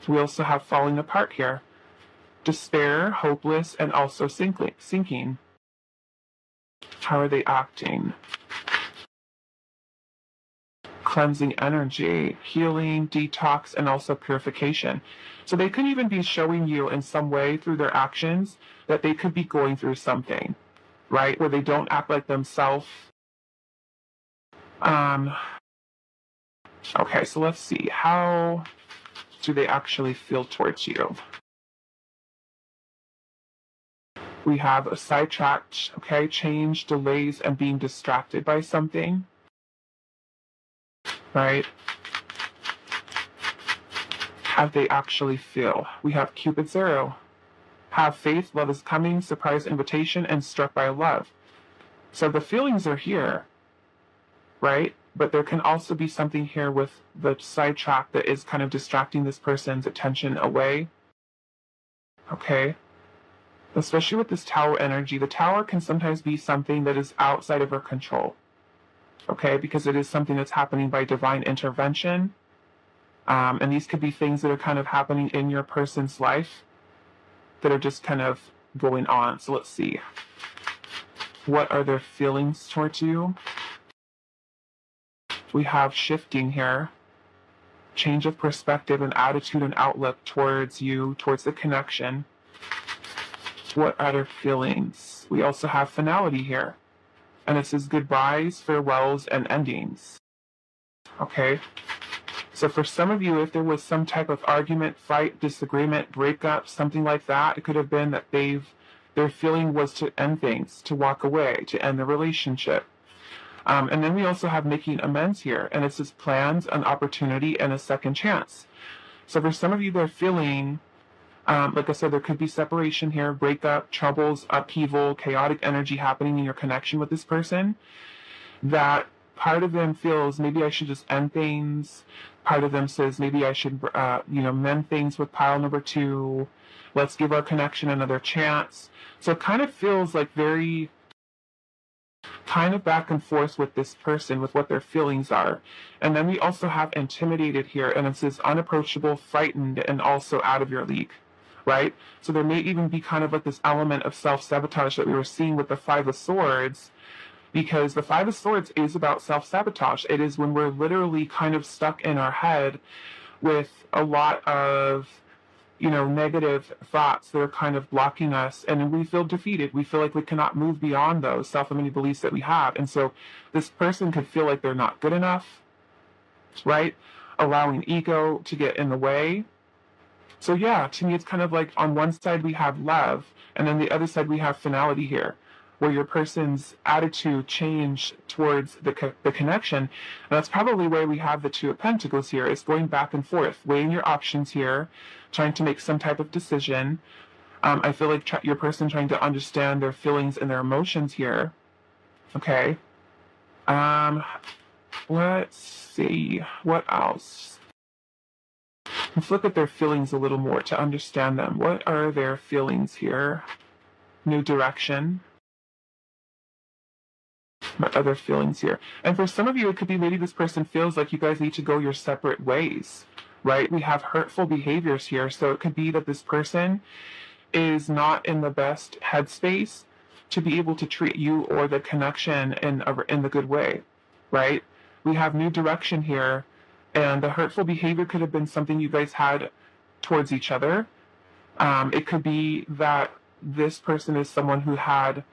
Speaker 1: We also have falling apart here. Despair, hopeless, and also sinking. How are they acting? Cleansing energy, healing, detox, and also purification. So they could even be showing you in some way through their actions that they could be going through something, right? Where they don't act like themselves. Okay, so let's see. How do they actually feel towards you? We have a sidetracked, okay, change, delays, and being distracted by something, right? How they actually feel. We have Cupid's arrow. Have faith, love is coming, surprise invitation, and struck by love. So the feelings are here, right? But there can also be something here with the sidetrack that is kind of distracting this person's attention away. Okay? Especially with this tower energy. The tower can sometimes be something that is outside of our control. Okay? Because it is something that's happening by divine intervention. And these could be things that are kind of happening in your person's life that are just kind of going on. So let's see. What are their feelings towards you? We have shifting here. Change of perspective and attitude and outlook towards you, towards the connection. What are their feelings? We also have finality here. And it says goodbyes, farewells, and endings. Okay? So for some of you, if there was some type of argument, fight, disagreement, breakup, something like that, it could have been that their feeling was to end things, to walk away, to end the relationship. And then we also have making amends here, and it says plans, an opportunity, and a second chance. So for some of you, they're feeling, like I said, there could be separation here, breakup, troubles, upheaval, chaotic energy happening in your connection with this person, that part of them feels maybe I should just end things. Part of them says maybe I should, mend things with pile number 2. Let's give our connection another chance. So it kind of feels like very kind of back and forth with this person, with what their feelings are. And then we also have intimidated here, and it says unapproachable, frightened, and also out of your league, right? So there may even be kind of like this element of self-sabotage that we were seeing with the Five of Swords, because the Five of Swords is about self-sabotage. It is when we're literally kind of stuck in our head with a lot of negative thoughts that are kind of blocking us, and we feel defeated. We feel like we cannot move beyond those self-limiting beliefs that we have. And so this person could feel like they're not good enough, right? Allowing ego to get in the way. So yeah, to me, it's kind of like on one side we have love, and then the other side we have finality here, where your person's attitude changed towards the connection. And that's probably where we have the Two of Pentacles here. It's going back and forth, weighing your options here, trying to make some type of decision. I feel like your person trying to understand their feelings and their emotions here. Okay. Let's see. What else? Let's look at their feelings a little more to understand them. What are their feelings here? New direction. What other feelings here? And for some of you, it could be maybe this person feels like you guys need to go your separate ways, right? We have hurtful behaviors here. So it could be that this person is not in the best headspace to be able to treat you or the connection in the good way, right? We have new direction here, and the hurtful behavior could have been something you guys had towards each other. It could be that this person is someone who had,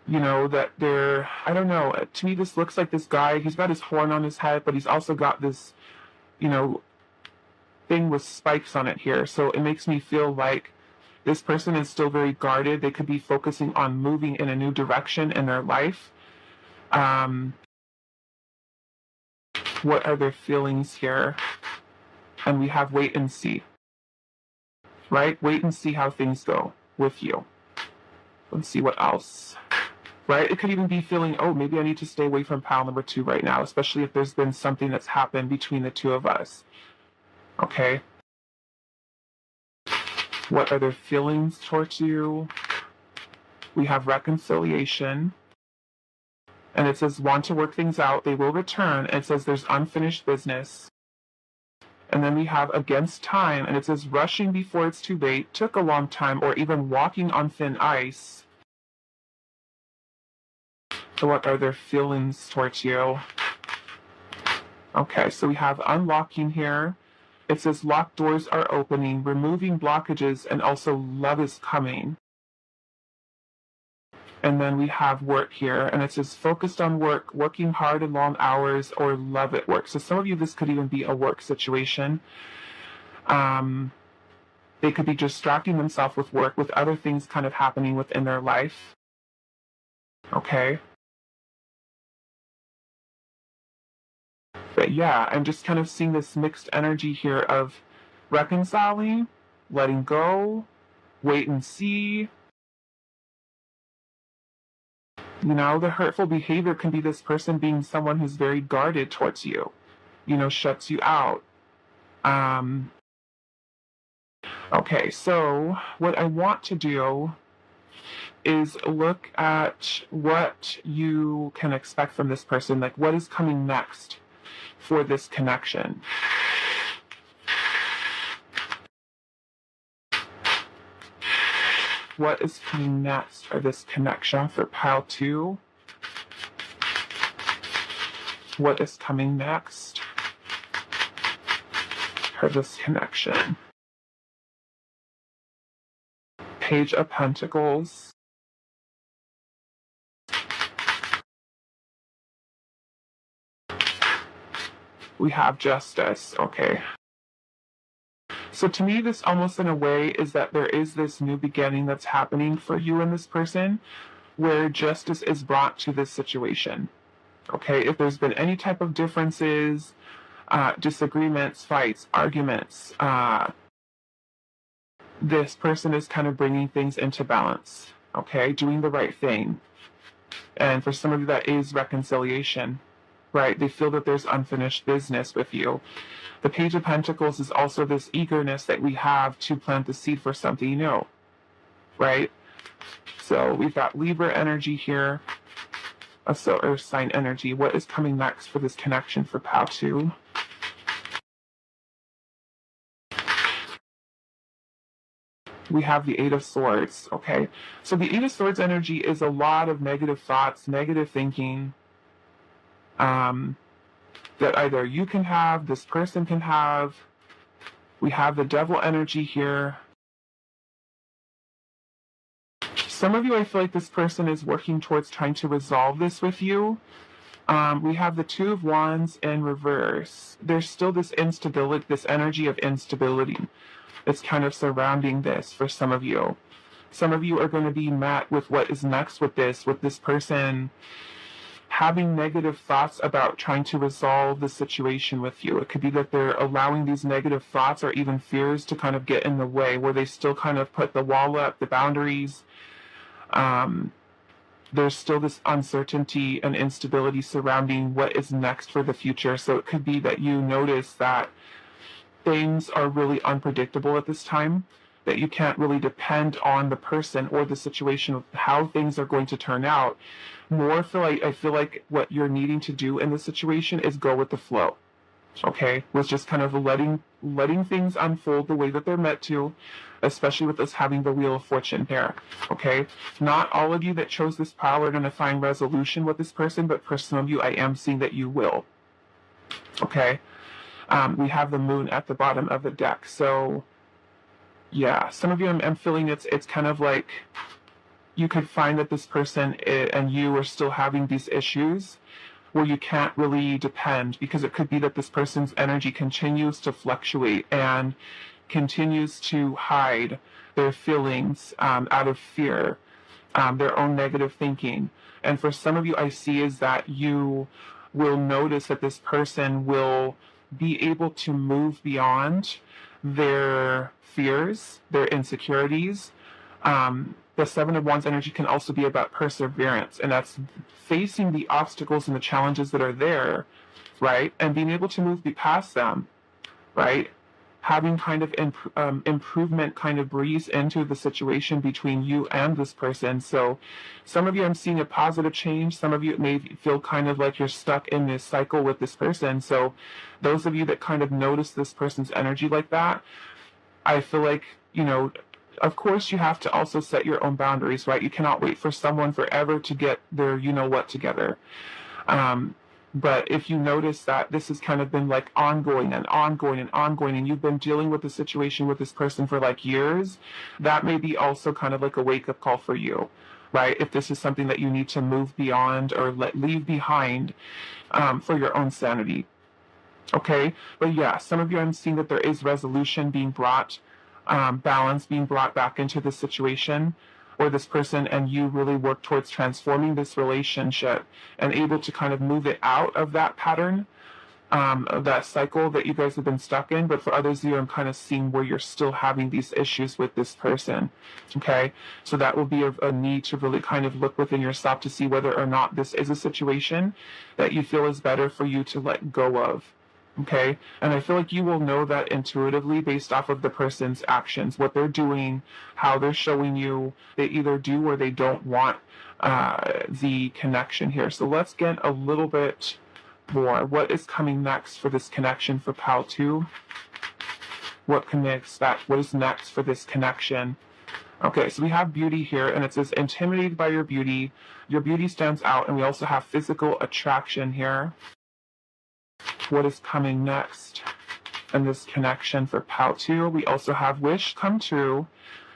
Speaker 1: that they're, I don't know, to me this looks like this guy, he's got his horn on his head, but he's also got this, thing with spikes on it here. So it makes me feel like this person is still very guarded. They could be focusing on moving in a new direction in their life. What are their feelings here? And we have wait and see, right? Wait and see how things go with you. Let's see what else. Right? It could even be feeling, oh, maybe I need to stay away from pile number 2 right now, especially if there's been something that's happened between the two of us. Okay. What are their feelings towards you? We have reconciliation. And it says, want to work things out. They will return. And it says there's unfinished business. And then we have against time. And it says rushing before it's too late, took a long time, or even walking on thin ice. So what are their feelings towards you? Okay, so we have unlocking here. It says locked doors are opening, removing blockages, and also love is coming. And then we have work here, and it says focused on work, working hard and long hours, or love at work. So some of you, this could even be a work situation. They could be distracting themselves with work, with other things kind of happening within their life. Okay. But yeah, I'm just kind of seeing this mixed energy here of reconciling, letting go, wait and see. The hurtful behavior can be this person being someone who's very guarded towards you, shuts you out. Okay, so what I want to do is look at what you can expect from this person, like what is coming next for this connection. what is coming next for this connection for pile 2? What is coming next for this connection? Page of Pentacles. We have Justice. Okay. So to me, this almost in a way is that there is this new beginning that's happening for you and this person, where justice is brought to this situation. Okay, if there's been any type of differences, disagreements, fights, arguments, this person is kind of bringing things into balance, okay, doing the right thing. And for some of you, that is reconciliation, right? They feel that there's unfinished business with you. The Page of Pentacles is also this eagerness that we have to plant the seed for something new, right? So we've got Libra energy here, so Earth sign energy. What is coming next for this connection for pile 2? We have the Eight of Swords, okay? So the Eight of Swords energy is a lot of negative thoughts, negative thinking, that either you can have, this person can have. We have the Devil energy here. Some of you, I feel like this person is working towards trying to resolve this with you. We have the Two of Wands in reverse. There's still this instability, this energy of instability that's kind of surrounding this for some of you. Some of you are going to be met with what is next with this person having negative thoughts about trying to resolve the situation with you. It could be that they're allowing these negative thoughts or even fears to kind of get in the way, where they still kind of put the wall up, the boundaries. There's still this uncertainty and instability surrounding what is next for the future. So it could be that you notice that things are really unpredictable at this time, that you can't really depend on the person or the situation of how things are going to turn out. More I feel like what you're needing to do in this situation is go with the flow. Okay, was just kind of letting things unfold the way that they're meant to, especially with us having the Wheel of Fortune there. Okay, not all of you that chose this pile are going to find resolution with this person, but for some of you, I am seeing that you will. Okay, we have the Moon at the bottom of the deck. So yeah, some of you, I'm feeling it's kind of like you could find that this person and you are still having these issues where you can't really depend, because it could be that this person's energy continues to fluctuate and continues to hide their feelings out of fear, their own negative thinking. And for some of you, I see is that you will notice that this person will be able to move beyond their fears, their insecurities. The Seven of Wands energy can also be about perseverance, and that's facing the obstacles and the challenges that are there, right? And being able to move past them, right? Having kind of improvement kind of breeze into the situation between you and this person. So some of you, I'm seeing a positive change. Some of you, it may feel kind of like you're stuck in this cycle with this person. So those of you that kind of notice this person's energy like that, I feel like, you know, of course you have to also set your own boundaries, right? You cannot wait for someone forever to get their you-know-what together. But if you notice that this has kind of been like ongoing and ongoing and ongoing, and you've been dealing with the situation with this person for like years, that may be also kind of like a wake-up call for you, right? If this is something that you need to move beyond or leave behind for your own sanity. Okay, but yeah, some of you, I'm seeing that there is resolution being brought, balance being brought back into the situation, or this person and you really work towards transforming this relationship and able to kind of move it out of that pattern, of that cycle that you guys have been stuck in. But for others of you, I'm kind of seeing where you're still having these issues with this person. Okay, so that will be a need to really kind of look within yourself to see whether or not this is a situation that you feel is better for you to let go of. Okay, and I feel like you will know that intuitively based off of the person's actions, what they're doing, how they're showing you they either do or they don't want the connection here. So let's get a little bit more. What is coming next for this connection for pile 2? What connects that? What is next for this connection Okay, so we have beauty here, and it says intimidated by your beauty. Your beauty stands out, and we also have physical attraction here. What is coming next in this connection for pile 2? We also have wish come true,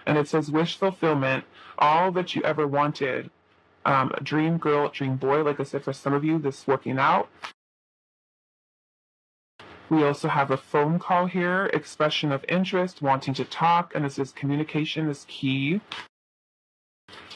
Speaker 1: and it says wish fulfillment, all that you ever wanted. Dream girl, dream boy, like I said, for some of you, this working out. We also have a phone call here, expression of interest, wanting to talk, and it says communication is key.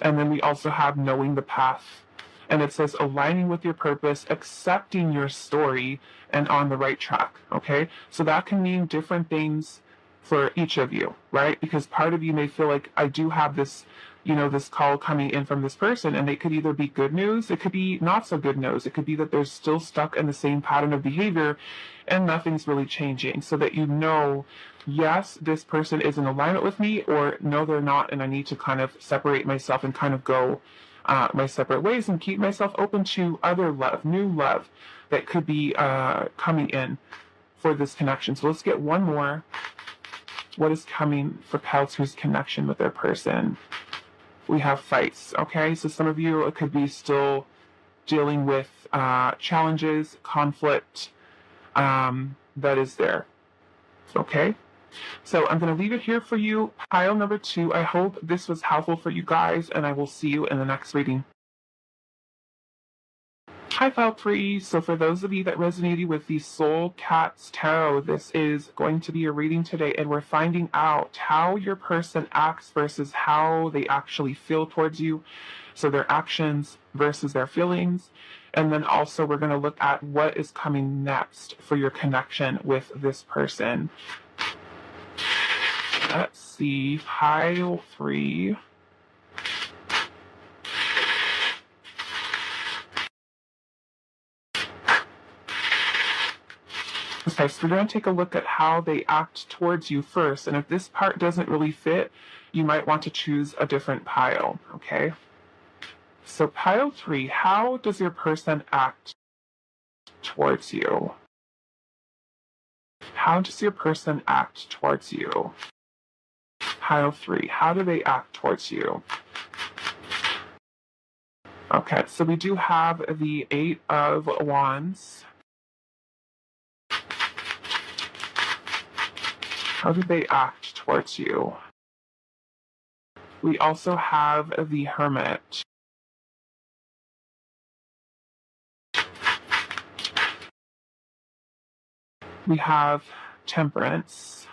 Speaker 1: And then we also have knowing the path. And it says aligning with your purpose, accepting your story, and on the right track. Okay? So that can mean different things for each of you, right? Because part of you may feel like I do have this, this call coming in from this person, and it could either be good news, it could be not so good news. It could be that they're still stuck in the same pattern of behavior and nothing's really changing. So that yes, this person is in alignment with me, or no, they're not, and I need to kind of separate myself and kind of go my separate ways and keep myself open to other love, new love that could be coming in for this connection. So let's get one more. What is coming for Peltzer's connection with their person? We have fights, okay? So some of you, it could be still dealing with challenges, conflict that is there, okay? So I'm going to leave it here for you. Pile number 2. I hope this was helpful for you guys, and I will see you in the next reading. Hi, Pile 3. So for those of you that resonated with the Soul Cats Tarot, this is going to be a reading today, and we're finding out how your person acts versus how they actually feel towards you. So their actions versus their feelings. And then also we're going to look at what is coming next for your connection with this person. Let's see, pile 3. Okay, so we're going to take a look at how they act towards you first. And if this part doesn't really fit, you might want to choose a different pile, okay? So pile 3, how does your person act towards you? How does your person act towards you? Pile 3, how do they act towards you? Okay, so we do have the 8 of Wands. How do they act towards you? We also have the Hermit. We have Temperance.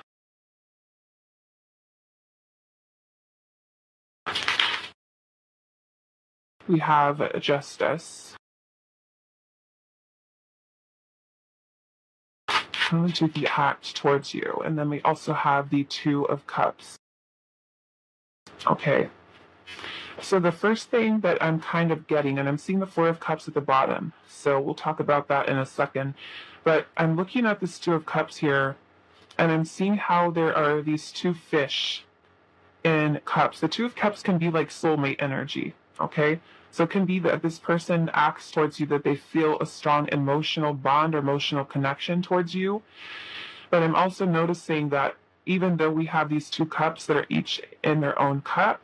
Speaker 1: We have Justice. How do they act towards you? And then we also have the 2 of Cups. Okay. So the first thing that I'm kind of getting, and I'm seeing the 4 of Cups at the bottom, so we'll talk about that in a second, but I'm looking at this 2 of Cups here, and I'm seeing how there are these 2 fish in cups. The 2 of Cups can be like soulmate energy, okay? So it can be that this person acts towards you, that they feel a strong emotional bond or emotional connection towards you. But I'm also noticing that even though we have these 2 cups that are each in their own cup,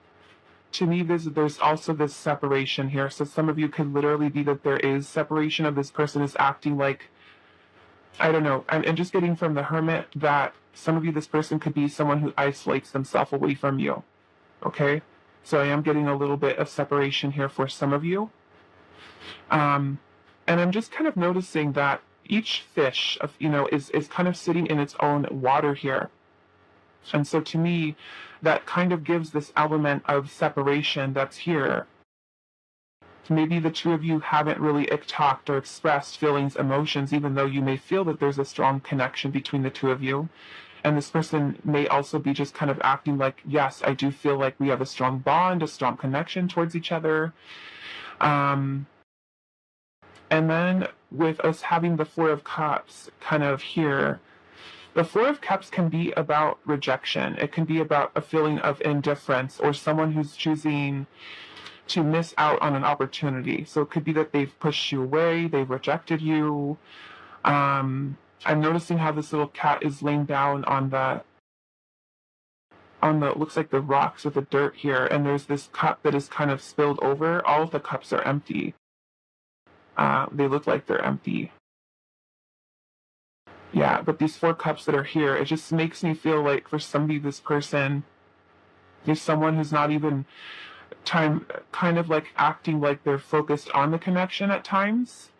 Speaker 1: to me, there's also this separation here. So some of you could literally be that there is separation of this person is acting like, I don't know, I'm just getting from the Hermit that some of you, this person could be someone who isolates themselves away from you, okay? So I am getting a little bit of separation here for some of you. And I'm just kind of noticing that each fish is kind of sitting in its own water here. And so to me, that kind of gives this element of separation that's here. Maybe the 2 of you haven't really talked or expressed feelings, emotions, even though you may feel that there's a strong connection between the 2 of you. And this person may also be just kind of acting like, yes, I do feel like we have a strong bond, a strong connection towards each other. And then with us having the 4 of Cups kind of here, the 4 of Cups can be about rejection. It can be about a feeling of indifference or someone who's choosing to miss out on an opportunity. So it could be that they've pushed you away, they've rejected you. I'm noticing how this little cat is laying down on on the, looks like the rocks with the dirt here, and there's this cup that is kind of spilled over. All of the cups are empty. They look like they're empty. Yeah, but these 4 cups that are here, it just makes me feel like for somebody, this person is someone who's not even kind of like acting like they're focused on the connection at times.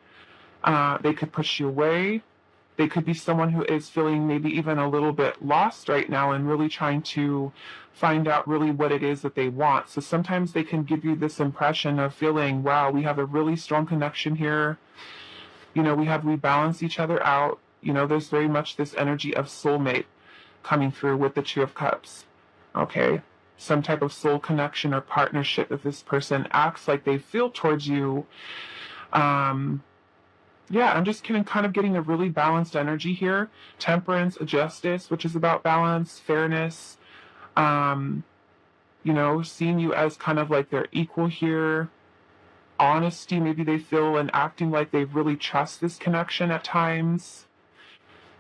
Speaker 1: They could push you away. They could be someone who is feeling maybe even a little bit lost right now and really trying to find out really what it is that they want. So sometimes they can give you this impression of feeling, wow, we have a really strong connection here. You know, we balance each other out. You know, there's very much this energy of soulmate coming through with the Two of Cups. Okay? Some type of soul connection or partnership if this person acts like they feel towards you. Yeah, I'm just kind of getting a really balanced energy here. Temperance, justice, which is about balance, fairness. You know, seeing you as kind of like their equal here. Honesty, maybe they feel, and acting like they really trust this connection at times.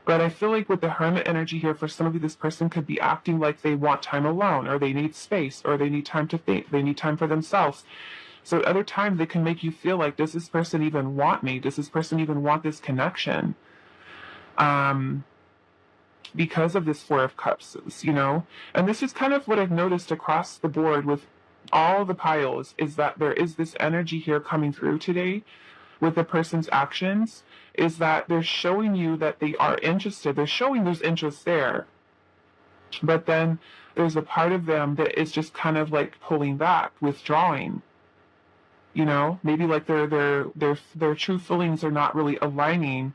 Speaker 1: But I feel like with the Hermit energy here, for some of you, this person could be acting like they want time alone, or they need space, or they need time to think, they need time for themselves. So at other times, they can make you feel like, does this person even want me? Does this person even want this connection? Because of this Four of Cups, you know? And this is kind of what I've noticed across the board with all the piles, is that there is this energy here coming through today with the person's actions, is that they're showing you that they are interested. They're showing there's interest there. But then there's a part of them that is just kind of like pulling back, withdrawing. You know, maybe like their true feelings are not really aligning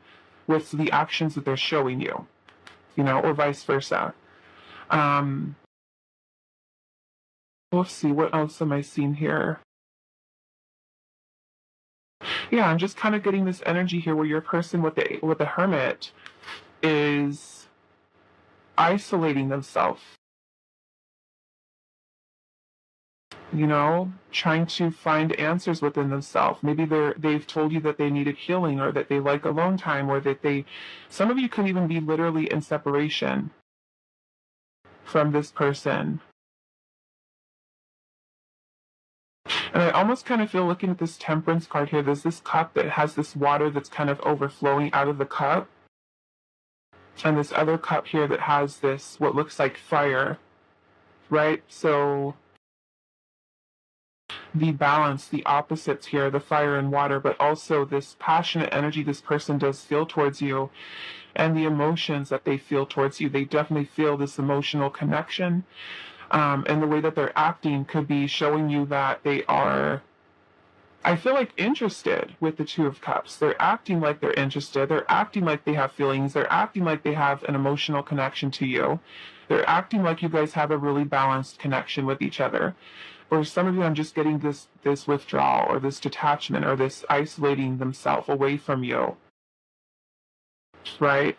Speaker 1: with the actions that they're showing you, you know, or vice versa. Let's see, what else am I seeing here? Yeah, I'm just kind of getting this energy here where your person with the Hermit is isolating themselves. You know, trying to find answers within themselves. Maybe they've told you that they needed healing, or that they like alone time, or that some of you could even be literally in separation from this person. And I almost kind of feel, looking at this Temperance card here, there's this cup that has this water that's kind of overflowing out of the cup. And this other cup here that has this, what looks like fire, right? So the balance, the opposites here, the fire and water, but also this passionate energy this person does feel towards you, and the emotions that they feel towards you. They definitely feel this emotional connection. And the way that they're acting could be showing you that they are, I feel like, interested with the Two of Cups. They're acting like they're interested. They're acting like they have feelings. They're acting like they have an emotional connection to you. They're acting like you guys have a really balanced connection with each other. For some of you, I'm just getting this withdrawal, or this detachment, or this isolating themselves away from you. Right?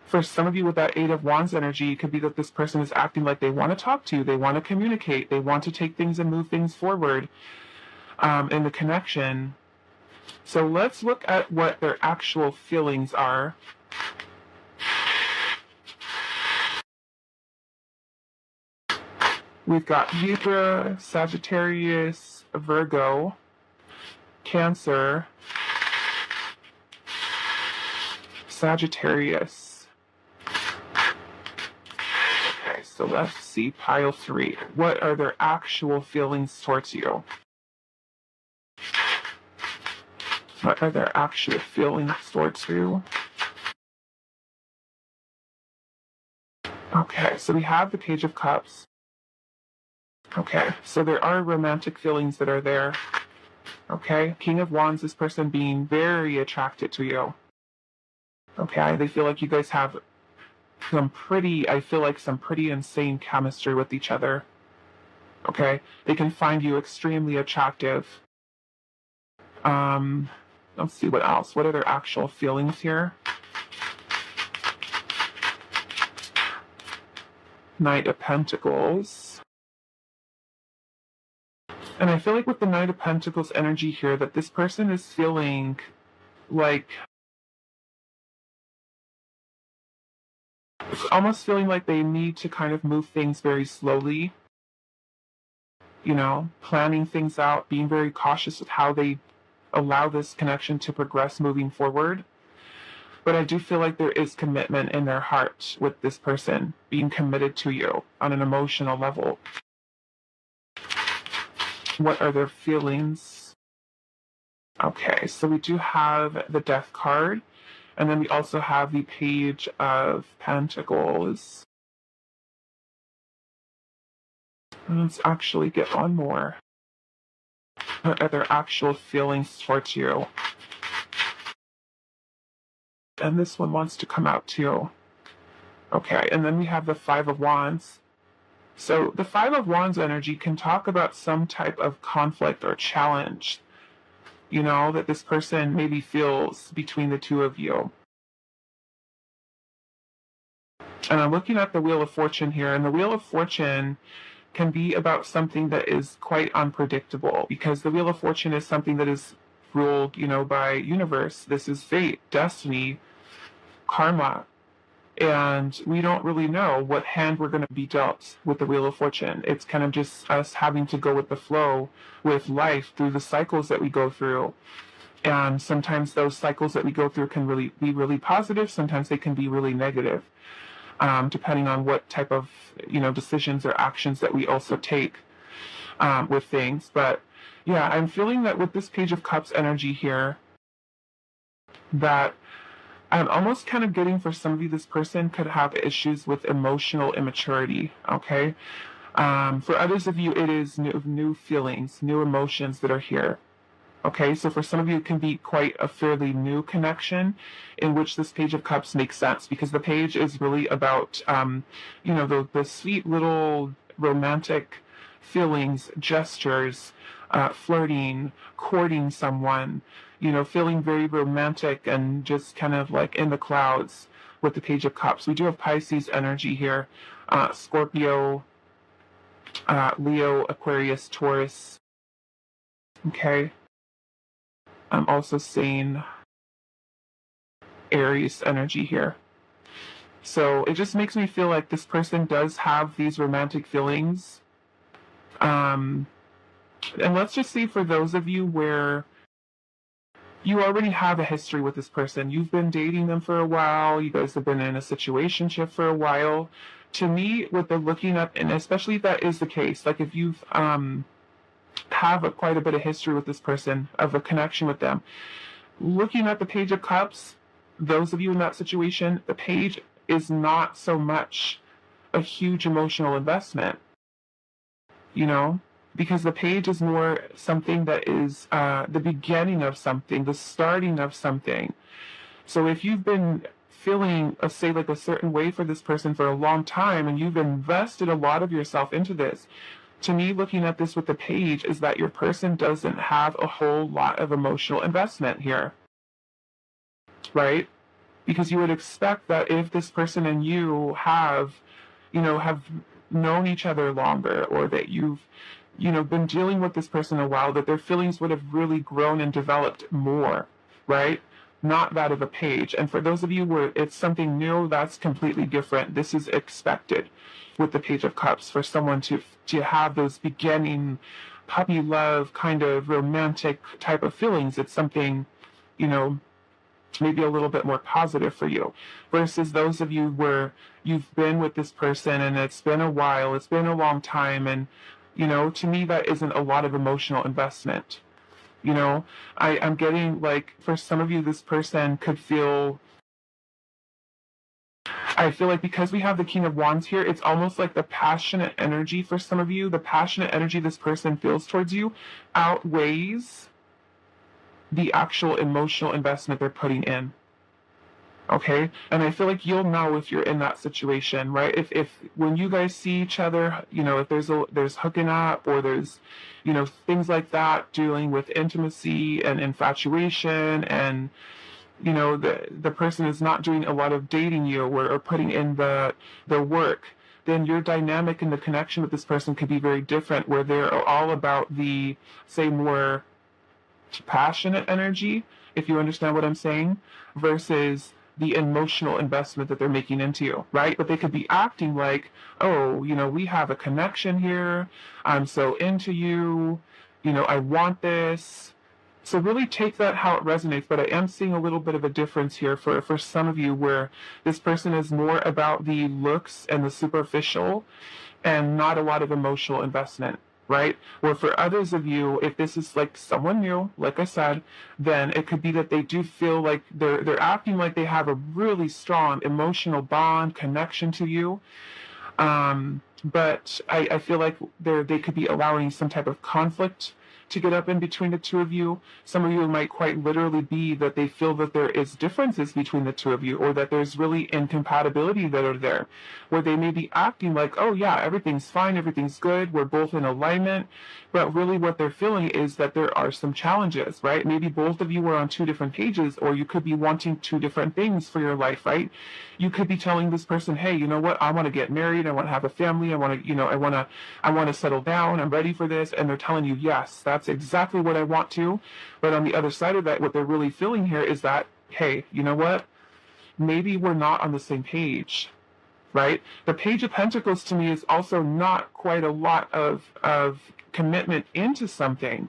Speaker 1: For some of you with that Eight of Wands energy, it could be that this person is acting like they want to talk to you, they want to communicate, they want to take things and move things forward in the connection. So let's look at what their actual feelings are. We've got Libra, Sagittarius, Virgo, Cancer, Sagittarius. Okay, so let's see, pile 3. What are their actual feelings towards you? What are their actual feelings towards you? Okay, so we have the Page of Cups. Okay, so there are romantic feelings that are there. Okay, King of Wands, this person being very attracted to you. Okay, they feel like you guys have some pretty insane chemistry with each other. Okay, they can find you extremely attractive. Let's see what else. What are their actual feelings here? Knight of Pentacles. And I feel like with the Knight of Pentacles energy here, that this person is feeling like It's almost feeling like they need to kind of move things very slowly, planning things out, being very cautious with how they allow this connection to progress moving forward. But I do feel like there is commitment in their heart with this person being committed to you on an emotional level. What are their feelings? Okay, so we do have the Death card, and then we also have the Page of Pentacles. Let's actually get one more. What are their actual feelings towards you? And this one wants to come out too. Okay, and then we have the Five of Wands. So the Five of Wands energy can talk about some type of conflict or challenge, that this person maybe feels between the two of you. And I'm looking at the Wheel of Fortune here, and the Wheel of Fortune can be about something that is quite unpredictable, because the Wheel of Fortune is something that is ruled, by universe. This is fate, destiny, karma. And we don't really know what hand we're going to be dealt with the Wheel of Fortune. It's kind of just us having to go with the flow with life through the cycles that we go through. And sometimes those cycles that we go through can really be really positive. Sometimes they can be really negative, depending on what type of, decisions or actions that we also take with things. But yeah, I'm feeling that with this Page of Cups energy here, that I'm almost kind of getting, for some of you, this person could have issues with emotional immaturity, okay? For others of you, it is new feelings, new emotions that are here, okay? So for some of you, it can be quite a fairly new connection in which this Page of Cups makes sense, because the page is really about, the sweet little romantic feelings, gestures, flirting, courting someone, feeling very romantic and just kind of like in the clouds with the Page of Cups. We do have Pisces energy here, Scorpio, Leo, Aquarius, Taurus. Okay. I'm also seeing Aries energy here. So it just makes me feel like this person does have these romantic feelings. And let's just say for those of you where you already have a history with this person, you've been dating them for a while, you guys have been in a situationship for a while. To me, what they're looking at, and especially if that is the case, like if you've have quite a bit of history with this person, of a connection with them, looking at the Page of Cups, those of you in that situation, the page is not so much a huge emotional investment, because the page is more something that is the beginning of something, the starting of something. So if you've been feeling, say, like a certain way for this person for a long time, and you've invested a lot of yourself into this, to me, looking at this with the page, is that your person doesn't have a whole lot of emotional investment here, right? Because you would expect that if this person and you have known each other longer, or that you've been dealing with this person a while, that their feelings would have really grown and developed more, right? Not that of a page. And for those of you where it's something new, that's completely different. This is expected with the Page of Cups, for someone to have those beginning puppy love kind of romantic type of feelings. It's something, maybe a little bit more positive for you, versus those of you where you've been with this person and it's been a while, it's been a long time, and to me that isn't a lot of emotional investment. I'm getting, like, for some of you, this person could feel, I feel like, because we have the King of Wands here, it's almost like the passionate energy for some of you, the passionate energy this person feels towards you outweighs the actual emotional investment they're putting in. Okay? And I feel like you'll know if you're in that situation, right? If when you guys see each other, if there's hooking up, or there's, things like that, dealing with intimacy and infatuation, and the person is not doing a lot of dating you, or putting in the work, then your dynamic and the connection with this person could be very different, where they're all about the, say, more passionate energy, if you understand what I'm saying, versus the emotional investment that they're making into you, right? But they could be acting like, oh, we have a connection here. I'm so into you. I want this. So really take that how it resonates. But I am seeing a little bit of a difference here for some of you, where this person is more about the looks and the superficial and not a lot of emotional investment, right? Where for others of you, if this is like someone new, like I said, then it could be that they do feel like they're acting like they have a really strong emotional bond connection to you. But I feel like they could be allowing some type of conflict to get up in between the two of you. Some of you might quite literally be that they feel that there is differences between the two of you, or that there's really incompatibility that are there, where they may be acting like, oh yeah, everything's fine, everything's good, we're both in alignment, but really what they're feeling is that there are some challenges, right? Maybe both of you are on two different pages, or you could be wanting two different things for your life, right? You could be telling this person, hey, you know what, I want to get married, I want to have a family, I want to settle down, I'm ready for this, and they're telling you, yes, that's exactly what I want to. But on the other side of that, what they're really feeling here is that, hey, you know what, maybe we're not on the same page, right? The Page of Pentacles to me is also not quite a lot of commitment into something.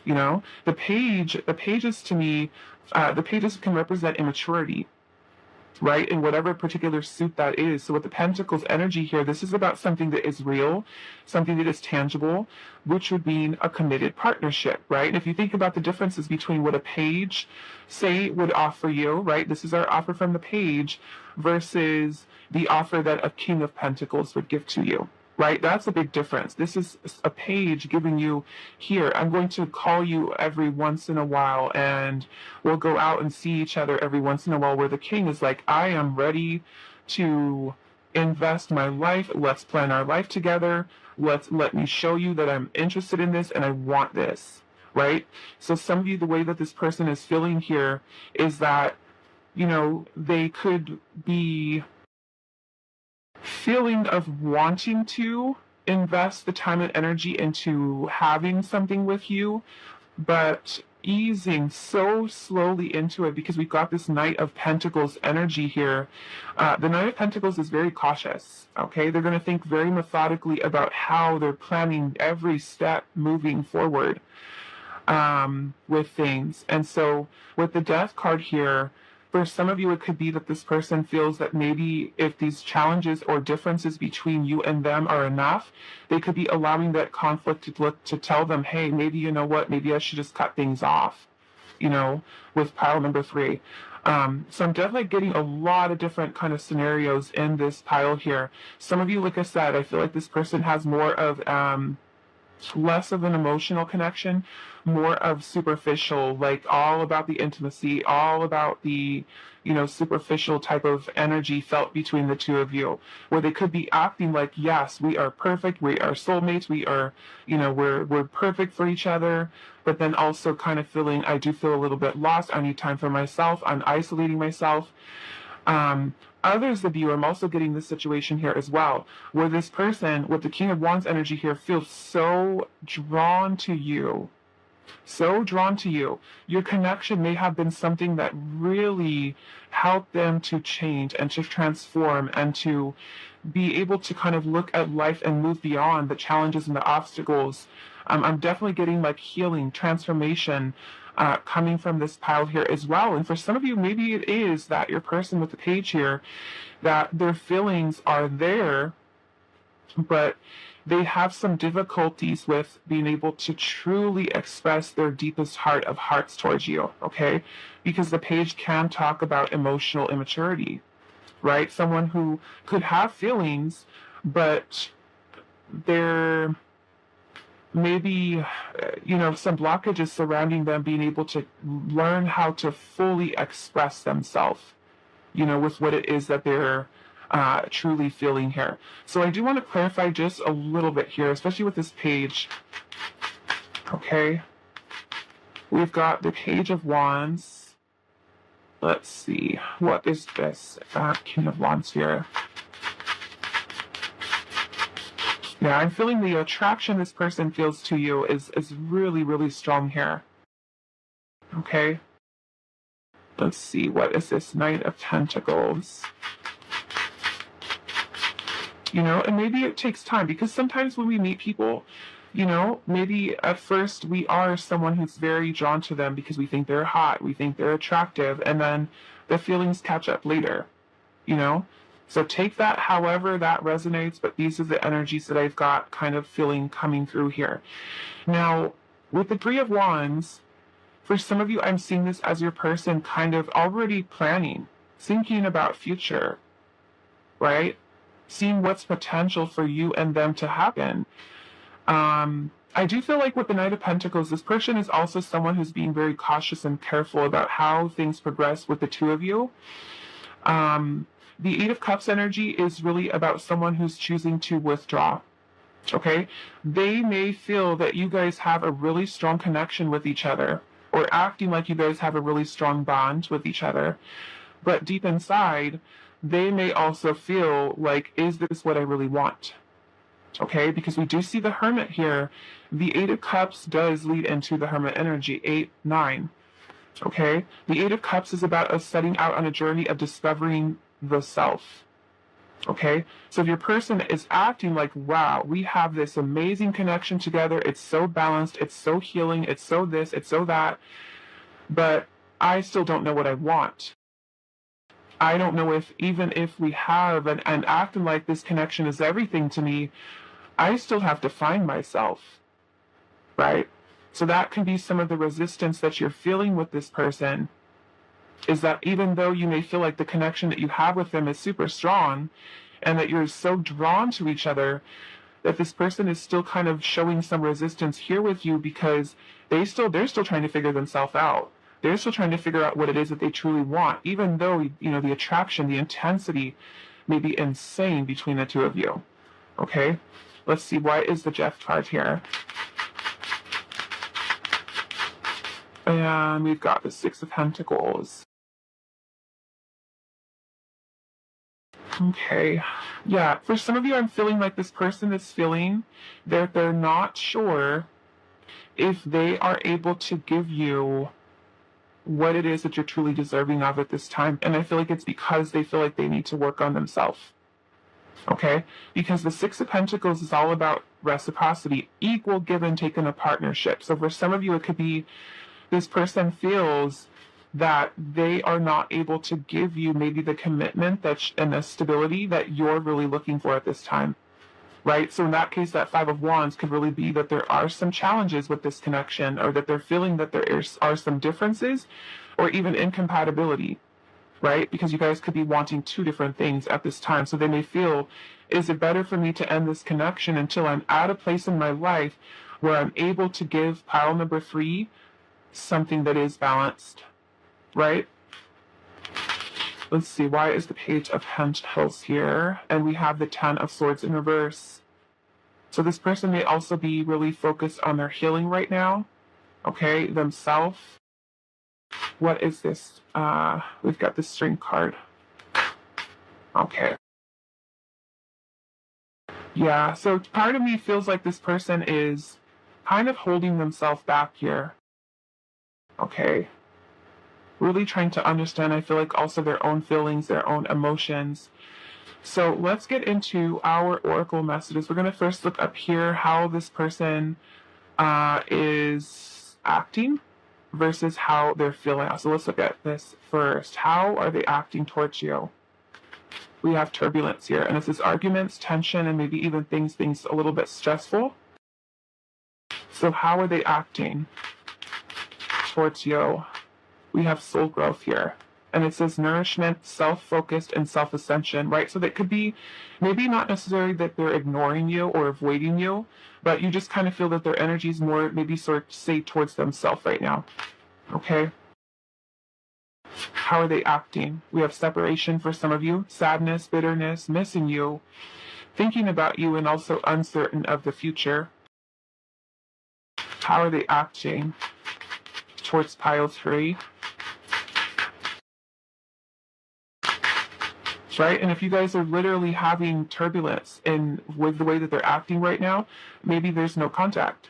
Speaker 1: The pages to me, the pages can represent immaturity, right? In whatever particular suit that is. So with the Pentacles energy here, this is about something that is real, something that is tangible, which would mean a committed partnership, right? And if you think about the differences between what a page, say, would offer you, right? This is our offer from the page versus the offer that a King of Pentacles would give to you. Right? That's a big difference. This is a page giving you, here, I'm going to call you every once in a while and we'll go out and see each other every once in a while, where the king is like, I am ready to invest my life. Let's plan our life together. Let me show you that I'm interested in this and I want this, right? So some of you, the way that this person is feeling here is that, they could be feeling of wanting to invest the time and energy into having something with you, but easing so slowly into it, because we've got this Knight of Pentacles energy here. The Knight of Pentacles is very cautious, okay? They're going to think very methodically about how they're planning every step moving forward with things. And so with the Death card here, for some of you, it could be that this person feels that maybe if these challenges or differences between you and them are enough, they could be allowing that conflict to tell them, hey, maybe you know what, maybe I should just cut things off, with pile number 3. So I'm definitely getting a lot of different kind of scenarios in this pile here. Some of you, like I said, I feel like this person has more of less of an emotional connection, more of superficial, like all about the intimacy, all about the, superficial type of energy felt between the two of you, where they could be acting like, yes, we are perfect, we are soulmates, we are, we're perfect for each other, but then also kind of feeling, I do feel a little bit lost, I need time for myself, I'm isolating myself. Others of you, I'm also getting this situation here as well, where this person with the King of Wands energy here feels so drawn to you. So drawn to you. Your connection may have been something that really helped them to change and to transform and to be able to kind of look at life and move beyond the challenges and the obstacles. I'm definitely getting like healing, transformation, coming from this pile here as well. And for some of you, maybe it is that your person with the page here, that their feelings are there, but they have some difficulties with being able to truly express their deepest heart of hearts towards you, okay? Because the page can talk about emotional immaturity, right? Someone who could have feelings, but they're maybe, some blockages surrounding them being able to learn how to fully express themselves, with what it is that they're truly feeling here. So I do want to clarify just a little bit here, especially with this page. Okay. We've got the Page of Wands. Let's see. What is this? King of Wands here. Yeah, I'm feeling the attraction this person feels to you is really, really strong here. Okay. Let's see, what is this Knight of Pentacles? You know, and maybe it takes time, because sometimes when we meet people, you know, maybe at first we are someone who's very drawn to them because we think they're hot, we think they're attractive, and then the feelings catch up later, you know? So take that however that resonates, but these are the energies that I've got kind of feeling coming through here. Now, with the Three of Wands, for some of you, I'm seeing this as your person kind of already planning, thinking about future, right? Seeing what's potential for you and them to happen. I do feel like with the Knight of Pentacles, this person is also someone who's being very cautious and careful about how things progress with the two of you. The Eight of Cups energy is really about someone who's choosing to withdraw. Okay? They may feel that you guys have a really strong connection with each other, or acting like you guys have a really strong bond with each other. But deep inside, they may also feel like, is this what I really want? Okay, because we do see the Hermit here. The Eight of Cups does lead into the Hermit energy, 8, 9. Okay, the Eight of Cups is about us setting out on a journey of discovering the self. Okay, so if your person is acting like, wow, we have this amazing connection together, it's so balanced, it's so healing, it's so this, it's so that, but I still don't know what I want. I don't know if, even if we have and acting like this connection is everything to me, I still have to find myself, right? So that can be some of the resistance that you're feeling with this person, is that even though you may feel like the connection that you have with them is super strong and that you're so drawn to each other, that this person is still kind of showing some resistance here with you, because they're still trying to figure themselves out. They're still trying to figure out what it is that they truly want, even though, you know, the attraction, the intensity may be insane between the two of you. Okay? Let's see, why is the Death card here? And we've got the Six of Pentacles. Okay. Yeah, for some of you, I'm feeling like this person is feeling that they're not sure if they are able to give you what it is that you're truly deserving of at this time. And I feel like it's because they feel like they need to work on themselves. Okay? Because the Six of Pentacles is all about reciprocity, equal give and take in a partnership. So for some of you, it could be this person feels that they are not able to give you maybe the commitment and the stability that you're really looking for at this time. Right? So in that case, that Five of Wands could really be that there are some challenges with this connection, or that they're feeling that there are some differences or even incompatibility, right? Because you guys could be wanting two different things at this time. So they may feel, is it better for me to end this connection until I'm at a place in my life where I'm able to give pile number 3 something that is balanced, right? Let's see, why is the Page of Pentacles here? And we have the Ten of Swords in reverse. So this person may also be really focused on their healing right now, okay, themselves. What is this? We've got the String card. Okay. Yeah, so part of me feels like this person is kind of holding themselves back here. Okay. Really trying to understand, I feel like, also their own feelings, their own emotions. So let's get into our oracle messages. We're going to first look up here how this person is acting versus how they're feeling. So let's look at this first. How are they acting towards you? We have turbulence here, and this is arguments, tension, and maybe even things a little bit stressful. So how are they acting towards you? We have soul growth here, and it says nourishment, self-focused, and self-ascension, right? So that could be maybe not necessarily that they're ignoring you or avoiding you, but you just kind of feel that their energy is more maybe sort of say towards themselves right now. Okay? How are they acting? We have separation for some of you, sadness, bitterness, missing you, thinking about you, and also uncertain of the future. How are they acting towards pile 3? Right? And if you guys are literally having turbulence with the way that they're acting right now, maybe there's no contact.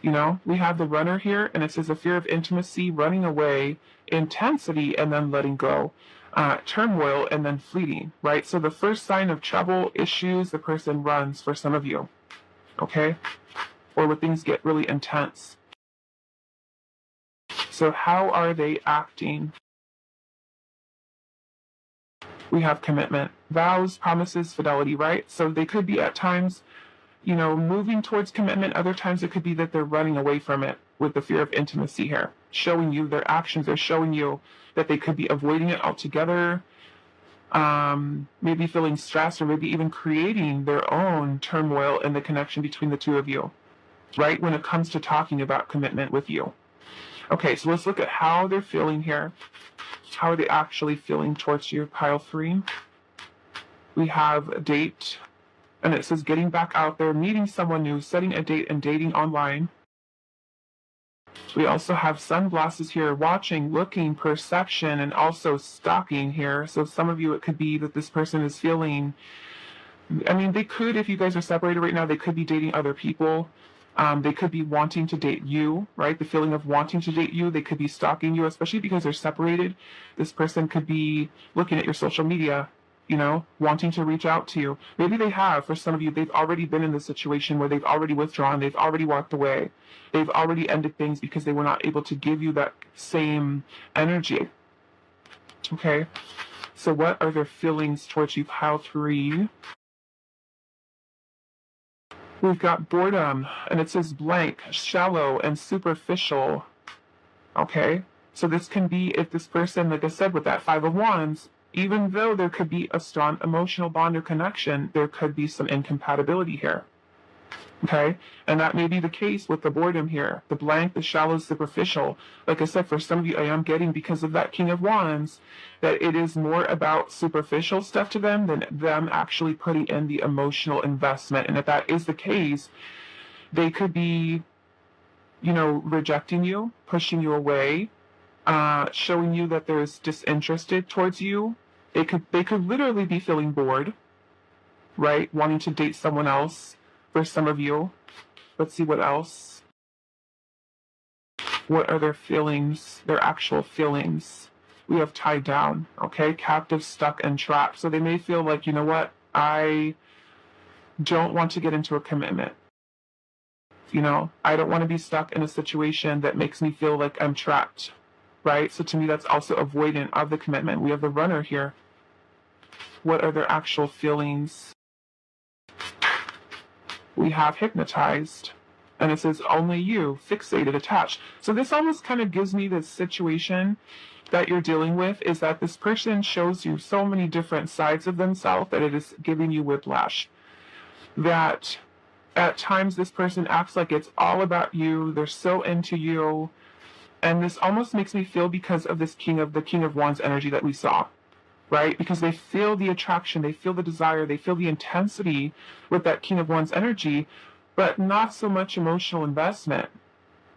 Speaker 1: You know, we have the runner here, and it says a fear of intimacy, running away, intensity, and then letting go, turmoil, and then fleeting, right? So the first sign of trouble, issues, the person runs for some of you, okay? Or when things get really intense. So how are they acting? We have commitment, vows, promises, fidelity, right? So they could be at times, you know, moving towards commitment. Other times it could be that they're running away from it with the fear of intimacy here, showing you their actions. They're showing you that they could be avoiding it altogether, maybe feeling stressed, or maybe even creating their own turmoil in the connection between the two of you, right? When it comes to talking about commitment with you. Okay, so let's look at how they're feeling here. How are they actually feeling towards you? Pile 3. We have a date, and it says getting back out there, meeting someone new, setting a date, and dating online. We also have sunglasses here, watching, looking, perception, and also stalking here. So some of you, it could be that this person is feeling, I mean, they could, if you guys are separated right now, they could be dating other people. They could be wanting to date you, right? The feeling of wanting to date you. They could be stalking you, especially because they're separated. This person could be looking at your social media, you know, wanting to reach out to you. Maybe they have. For some of you, they've already been in the situation where they've already withdrawn. They've already walked away. They've already ended things because they were not able to give you that same energy. Okay? So what are their feelings towards you? Pile 3. We've got boredom, and it says blank, shallow, and superficial. Okay? So this can be if this person, like I said, with that 5 of Wands, even though there could be a strong emotional bond or connection, there could be some incompatibility here. Okay? And that may be the case with the boredom here. The blank, the shallow, superficial. Like I said, for some of you, I am getting, because of that King of Wands, that it is more about superficial stuff to them than them actually putting in the emotional investment. And if that is the case, they could be, you know, rejecting you, pushing you away, showing you that they're disinterested towards you. They could literally be feeling bored, right? Wanting to date someone else for some of you. Let's see what else. What are their feelings, their actual feelings? We have tied down, okay? Captive, stuck, and trapped. So they may feel like, you know what? I don't want to get into a commitment. You know, I don't want to be stuck in a situation that makes me feel like I'm trapped, right? So to me, that's also avoidant of the commitment. We have the runner here. What are their actual feelings? We have hypnotized, and it says only you, fixated, attached. So this almost kind of gives me this situation that you're dealing with, is that this person shows you so many different sides of themselves that it is giving you whiplash. That at times this person acts like it's all about you, they're so into you, and this almost makes me feel, because of this King of Wands energy that we saw, right? Because they feel the attraction, they feel the desire, they feel the intensity with that King of Wands energy, but not so much emotional investment,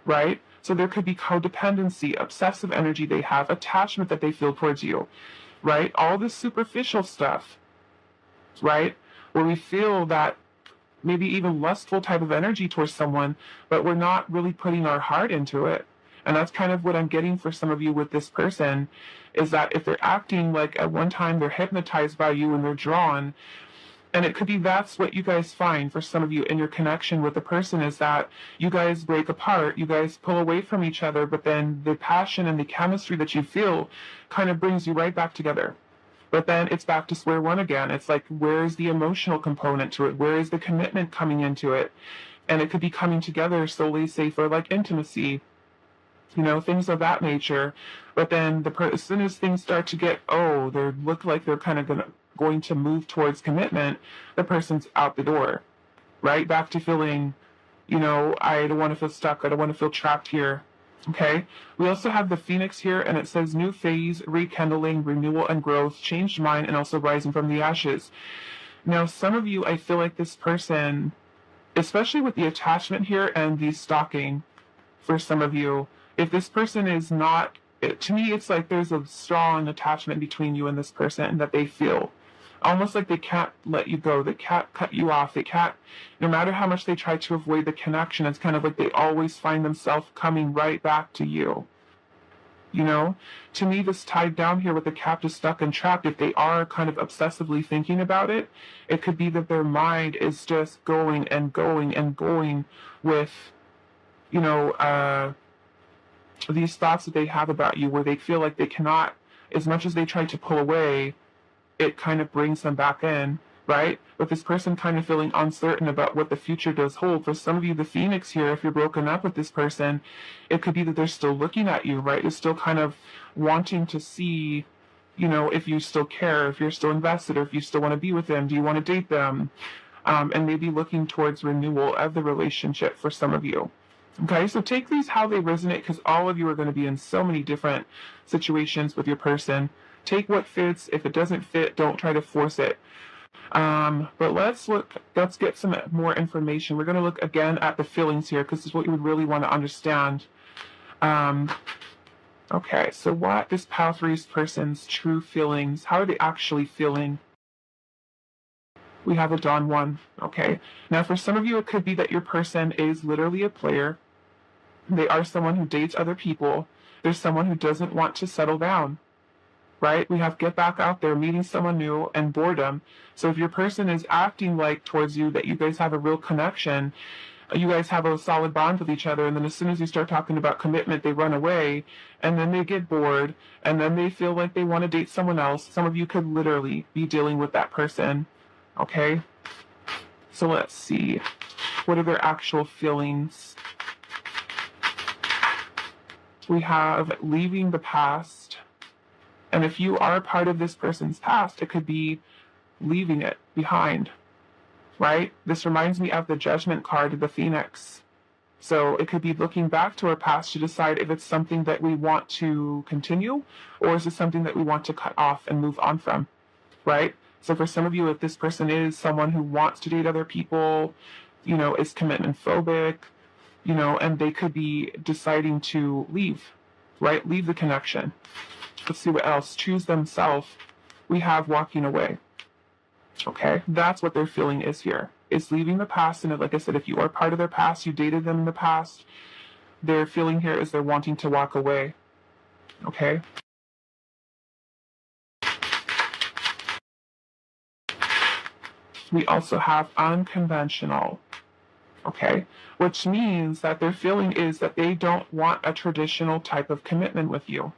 Speaker 1: right? So there could be codependency, obsessive energy they have, attachment that they feel towards you, right? All this superficial stuff, right? Where we feel that maybe even lustful type of energy towards someone, but we're not really putting our heart into it. And that's kind of what I'm getting for some of you with this person, is that if they're acting like at one time they're hypnotized by you and they're drawn, and it could be that's what you guys find for some of you in your connection with the person, is that you guys break apart, you guys pull away from each other, but then the passion and the chemistry that you feel kind of brings you right back together. But then it's back to square one again. It's like, where's the emotional component to it? Where is the commitment coming into it? And it could be coming together solely, say, for like intimacy, you know, things of that nature. But then as soon as things start to get, they look like they're kind of going to move towards commitment, the person's out the door, right? Back to feeling, you know, I don't want to feel stuck. I don't want to feel trapped here. Okay. We also have the Phoenix here, and it says new phase, rekindling, renewal, and growth, changed mind, and also rising from the ashes. Now, some of you, I feel like this person, especially with the attachment here and the stalking, for some of you, if this person is not, to me, it's like there's a strong attachment between you and this person that they feel, almost like they can't let you go. They can't cut you off. They can't, no matter how much they try to avoid the connection, it's kind of like they always find themselves coming right back to you. You know, to me, this tied down here with the captive, stuck, and trapped, if they are kind of obsessively thinking about it, it could be that their mind is just going and going and going with, you know, these thoughts that they have about you, where they feel like they cannot, as much as they try to pull away, it kind of brings them back in, right? With this person kind of feeling uncertain about what the future does hold. For some of you, the Phoenix here, if you're broken up with this person, it could be that they're still looking at you, right? They're still kind of wanting to see, you know, if you still care, if you're still invested, or if you still want to be with them. Do you want to date them? And maybe looking towards renewal of the relationship for some of you. Okay, so take these how they resonate, because all of you are going to be in so many different situations with your person. Take what fits. If it doesn't fit, don't try to force it. But let's get some more information. We're going to look again at the feelings here, because this is what you would really want to understand. Okay, so what is Pal 3's person's true feelings? How are they actually feeling? We have a Dawn 1. Okay, now for some of you, it could be that your person is literally a player. They are someone who dates other people. There's someone who doesn't want to settle down. Right? We have get back out there, meeting someone new, and boredom. So if your person is acting like towards you that you guys have a real connection, you guys have a solid bond with each other, and then as soon as you start talking about commitment, they run away, and then they get bored, and then they feel like they want to date someone else. Some of you could literally be dealing with that person. Okay? So let's see. What are their actual feelings? We have leaving the past. And if you are a part of this person's past, it could be leaving it behind, right? This reminds me of the Judgment card of the Phoenix. So it could be looking back to our past to decide if it's something that we want to continue, or is it something that we want to cut off and move on from, right? So for some of you, if this person is someone who wants to date other people, you know, is commitment phobic, you know, and they could be deciding to leave, right? Leave the connection. Let's see what else. Choose themselves. We have walking away. Okay, that's what their feeling is here. It's leaving the past, and like I said, if you are part of their past, you dated them in the past, their feeling here is they're wanting to walk away. Okay. We also have unconventional. Okay, which means that their feeling is that they don't want a traditional type of commitment with you.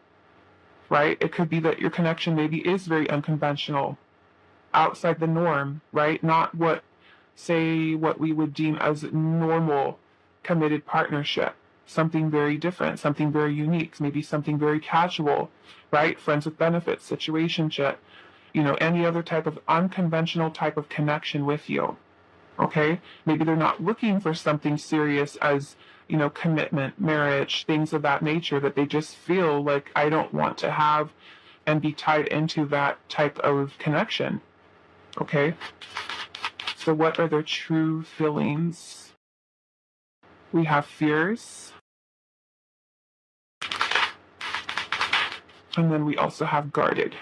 Speaker 1: Right? It could be that your connection maybe is very unconventional, outside the norm, right? Not what we would deem as normal committed partnership. Something very different, something very unique, maybe something very casual, right? Friends with benefits, situationship, you know, any other type of unconventional type of connection with you. Okay? Maybe they're not looking for something serious as, you know, commitment, marriage, things of that nature, that they just feel like, I don't want to have and be tied into that type of connection. Okay? So what are their true feelings? We have fears. And then we also have guarded.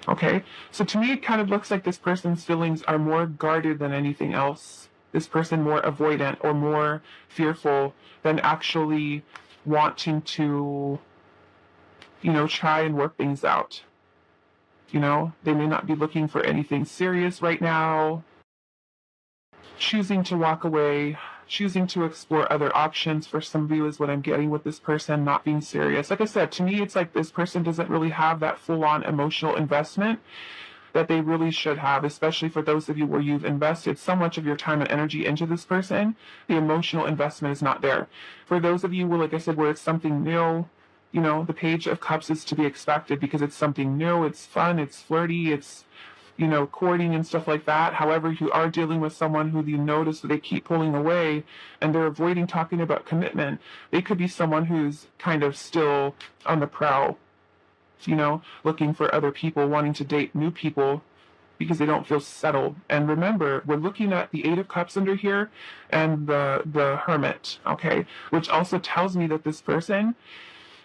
Speaker 1: Okay? So to me, it kind of looks like this person's feelings are more guarded than anything else. This person more avoidant or more fearful than actually wanting to, you know, try and work things out. You know, they may not be looking for anything serious right now, choosing to walk away, choosing to explore other options. For some of you is what I'm getting with this person not being serious. Like I said, to me, it's like this person doesn't really have that full-on emotional investment that they really should have, especially for those of you where you've invested so much of your time and energy into this person. The emotional investment is not there. For those of you where, like I said, where it's something new, you know, the Page of Cups is to be expected because it's something new, it's fun, it's flirty, it's, you know, courting and stuff like that. However, you are dealing with someone who you notice that they keep pulling away and they're avoiding talking about commitment. They could be someone who's kind of still on the prowl, you know, looking for other people, wanting to date new people because they don't feel settled. And remember, we're looking at the Eight of Cups under here and the Hermit, okay, which also tells me that this person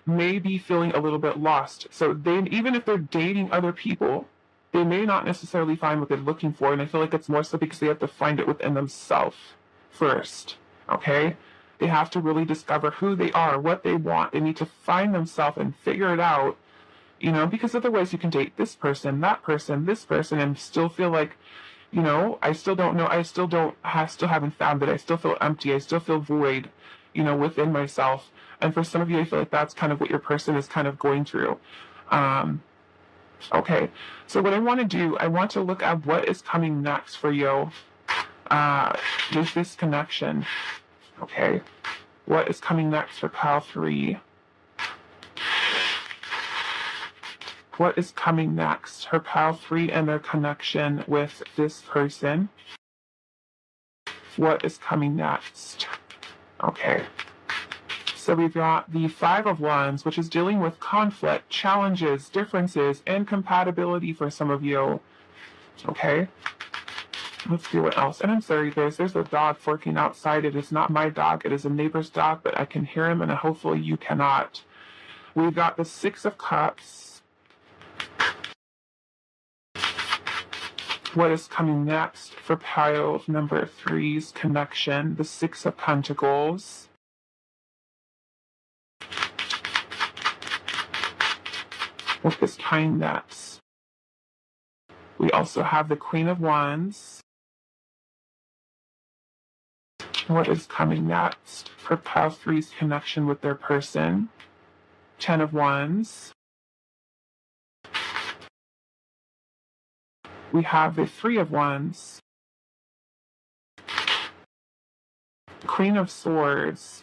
Speaker 1: may be feeling a little bit lost. So they, even if they're dating other people, they may not necessarily find what they're looking for. And I feel like it's more so because they have to find it within themselves first. Okay? They have to really discover who they are, what they want. They need to find themselves and figure it out, because otherwise you can date this person, that person, this person, and still feel like, I still don't know. I still haven't found it. I still feel empty. I still feel void, within myself. And for some of you, I feel like that's kind of what your person is kind of going through. Okay. So what I want to do, I want to look at what is coming next for you with this connection. Okay. What is coming next for pile 3? What is coming next for pile 3 and their connection with this person? What is coming next? Okay. So we've got the 5 of Wands, which is dealing with conflict, challenges, differences, incompatibility for some of you. Okay. Let's see what else. And I'm sorry, there's a dog barking outside. It is not my dog. It is a neighbor's dog, but I can hear him, and hopefully you cannot. We've got the 6 of Cups. What is coming next for pile number 3's connection? The 6 of Pentacles. What is coming next? We also have the Queen of Wands. What is coming next for pile 3's connection with their person? 10 of Wands. We have the 3 of Wands. Queen of Swords.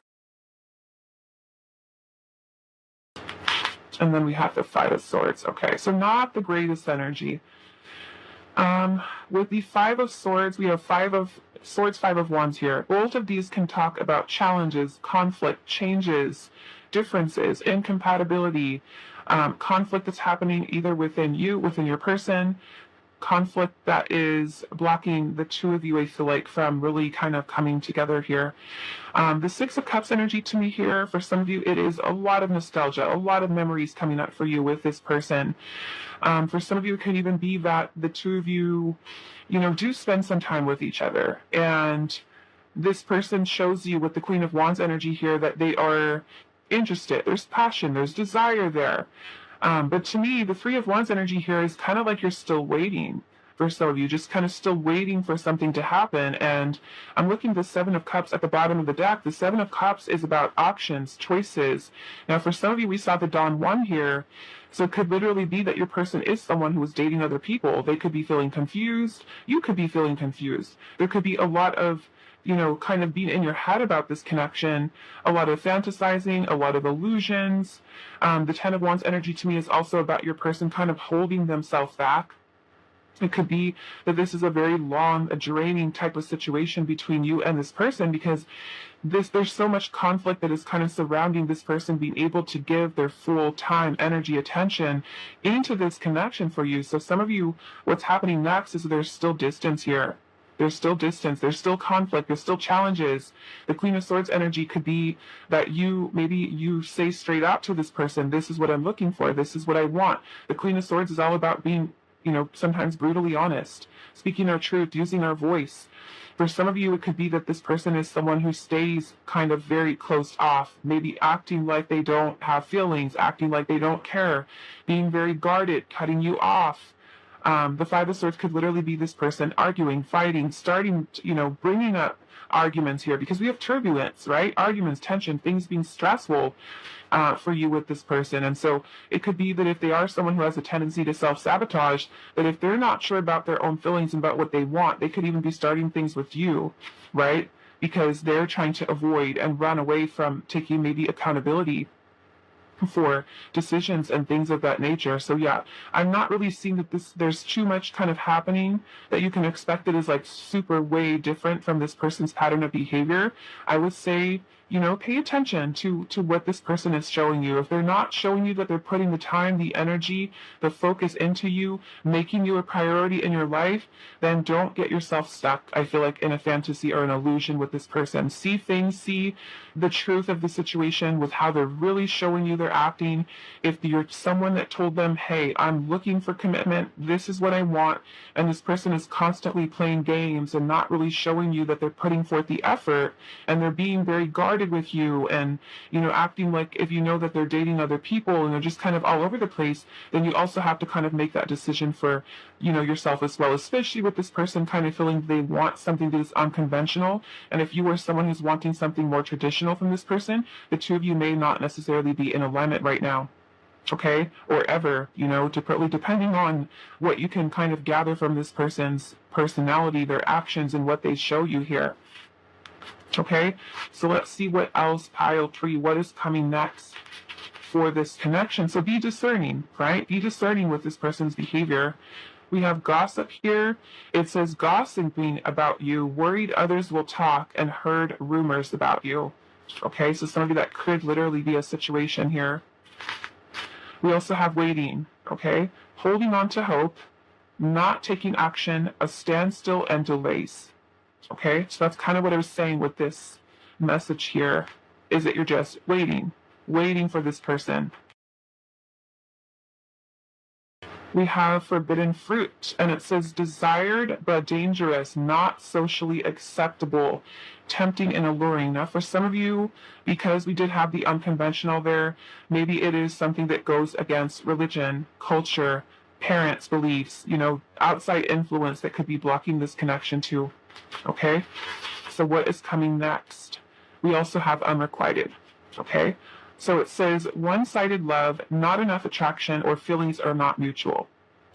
Speaker 1: And then we have the 5 of Swords. Okay, so not the greatest energy. With the 5 of Swords, we have 5 of Swords, 5 of Wands here. Both of these can talk about challenges, conflict, changes, differences, incompatibility, conflict that's happening either within you, within your person, conflict that is blocking the two of you, I feel like, from really kind of coming together here. The 6 of Cups energy to me here, for some of you, it is a lot of nostalgia, a lot of memories coming up for you with this person. For some of you, it could even be that the two of you, do spend some time with each other. And this person shows you with the Queen of Wands energy here that they are interested. There's passion, there's desire there. But to me, the 3 of Wands energy here is kind of like you're still waiting for some of you, just kind of still waiting for something to happen. And I'm looking at the 7 of Cups at the bottom of the deck. The 7 of Cups is about options, choices. Now, for some of you, we saw the Dawn 1 here. So it could literally be that your person is someone who is dating other people. They could be feeling confused. You could be feeling confused. There could be a lot of kind of being in your head about this connection, a lot of fantasizing, a lot of illusions. The 10 of Wands energy to me is also about your person kind of holding themselves back. It could be that this is a very long, a draining type of situation between you and this person, because there's so much conflict that is kind of surrounding this person being able to give their full time, energy, attention into this connection for you. So some of you, what's happening next is there's still distance here. There's still distance, there's still conflict, there's still challenges. The Queen of Swords energy could be that maybe you say straight out to this person, this is what I'm looking for, this is what I want. The Queen of Swords is all about being, sometimes brutally honest, speaking our truth, using our voice. For some of you, it could be that this person is someone who stays kind of very closed off, maybe acting like they don't have feelings, acting like they don't care, being very guarded, cutting you off. The 5 of Swords could literally be this person arguing, fighting, starting, bringing up arguments here, because we have turbulence, right? Arguments, tension, things being stressful for you with this person. And so it could be that if they are someone who has a tendency to self-sabotage, that if they're not sure about their own feelings and about what they want, they could even be starting things with you, right? Because they're trying to avoid and run away from taking maybe accountability for decisions and things of that nature. So yeah, I'm not really seeing that there's too much kind of happening that you can expect that is like super way different from this person's pattern of behavior. I would say pay attention to what this person is showing you. If they're not showing you that they're putting the time, the energy, the focus into you, making you a priority in your life, then don't get yourself stuck, I feel like, in a fantasy or an illusion with this person. See things, see the truth of the situation with how they're really showing you they're acting. If you're someone that told them, hey, I'm looking for commitment, this is what I want, and this person is constantly playing games and not really showing you that they're putting forth the effort, and they're being very guarded with you, and acting like, if you know that they're dating other people and they're just kind of all over the place, then you also have to kind of make that decision for yourself as well, especially with this person kind of feeling they want something that is unconventional. And if you are someone who's wanting something more traditional from this person, the two of you may not necessarily be in alignment right now. Okay, or ever, depending on what you can kind of gather from this person's personality, their actions, and what they show you here. Okay, so let's see what else, pile 3, what is coming next for this connection. So be discerning, right? Be discerning with this person's behavior. We have gossip here. It says gossiping about you, worried others will talk, and heard rumors about you. Okay, so somebody that could literally be a situation here. We also have waiting, okay? Holding on to hope, not taking action, a standstill, and delays. Okay, so that's kind of what I was saying with this message here, is that you're just waiting for this person. We have forbidden fruit, and it says desired but dangerous, not socially acceptable, tempting and alluring. Now, for some of you, because we did have the unconventional there, maybe it is something that goes against religion, culture, parents' beliefs, outside influence that could be blocking this connection too. Okay, so what is coming next? We also have unrequited. Okay, so it says one-sided love, not enough attraction, or feelings are not mutual.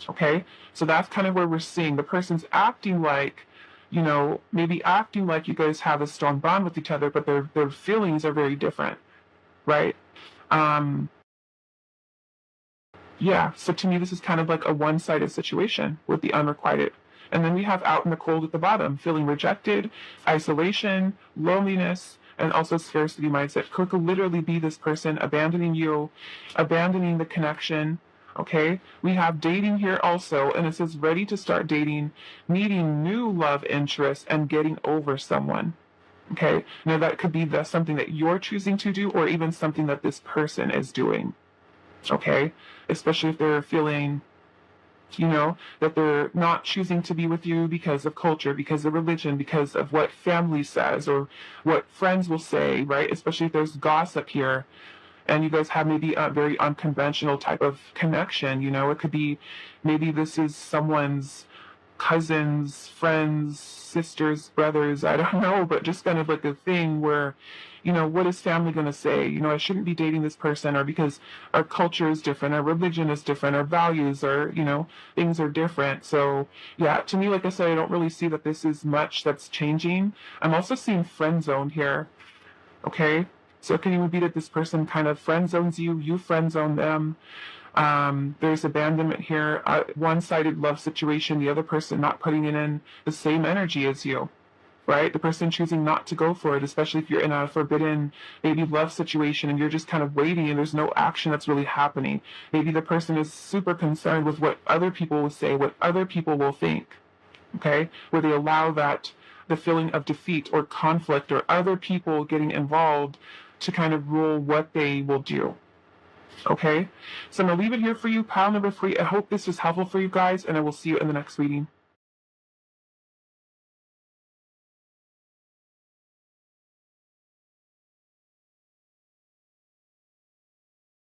Speaker 1: Okay, so that's kind of where we're seeing the person's acting like, maybe acting like you guys have a strong bond with each other, but their feelings are very different, right? Yeah, so to me, this is kind of like a one-sided situation with the unrequited. And then we have out in the cold at the bottom, feeling rejected, isolation, loneliness, and also scarcity mindset. Could literally be this person abandoning you, abandoning the connection. Okay, we have dating here also, and it says ready to start dating, meeting new love interests, and getting over someone. Okay, now that could be something that you're choosing to do, or even something that this person is doing. Okay, especially if they're feeling that they're not choosing to be with you because of culture, because of religion, because of what family says or what friends will say, right? Especially if there's gossip here and you guys have maybe a very unconventional type of connection. It could be maybe this is someone's cousins, friends, sisters, brothers, I don't know, but just kind of like a thing where, what is family going to say? I shouldn't be dating this person, or because our culture is different, our religion is different, our values are, things are different. So yeah, to me, like I said, I don't really see that this is much that's changing. I'm also seeing friend zone here. Okay, so it can even be that this person kind of friend zones you, you friend zone them. There's abandonment here, one-sided love situation, the other person not putting in the same energy as you, right? The person choosing not to go for it, especially if you're in a forbidden, maybe love situation and you're just kind of waiting and there's no action that's really happening. Maybe the person is super concerned with what other people will say, what other people will think, okay? Where they allow the feeling of defeat or conflict or other people getting involved to kind of rule what they will do. Okay, so I'm going to leave it here for you, pile number 3. I hope this was helpful for you guys, and I will see you in the next reading.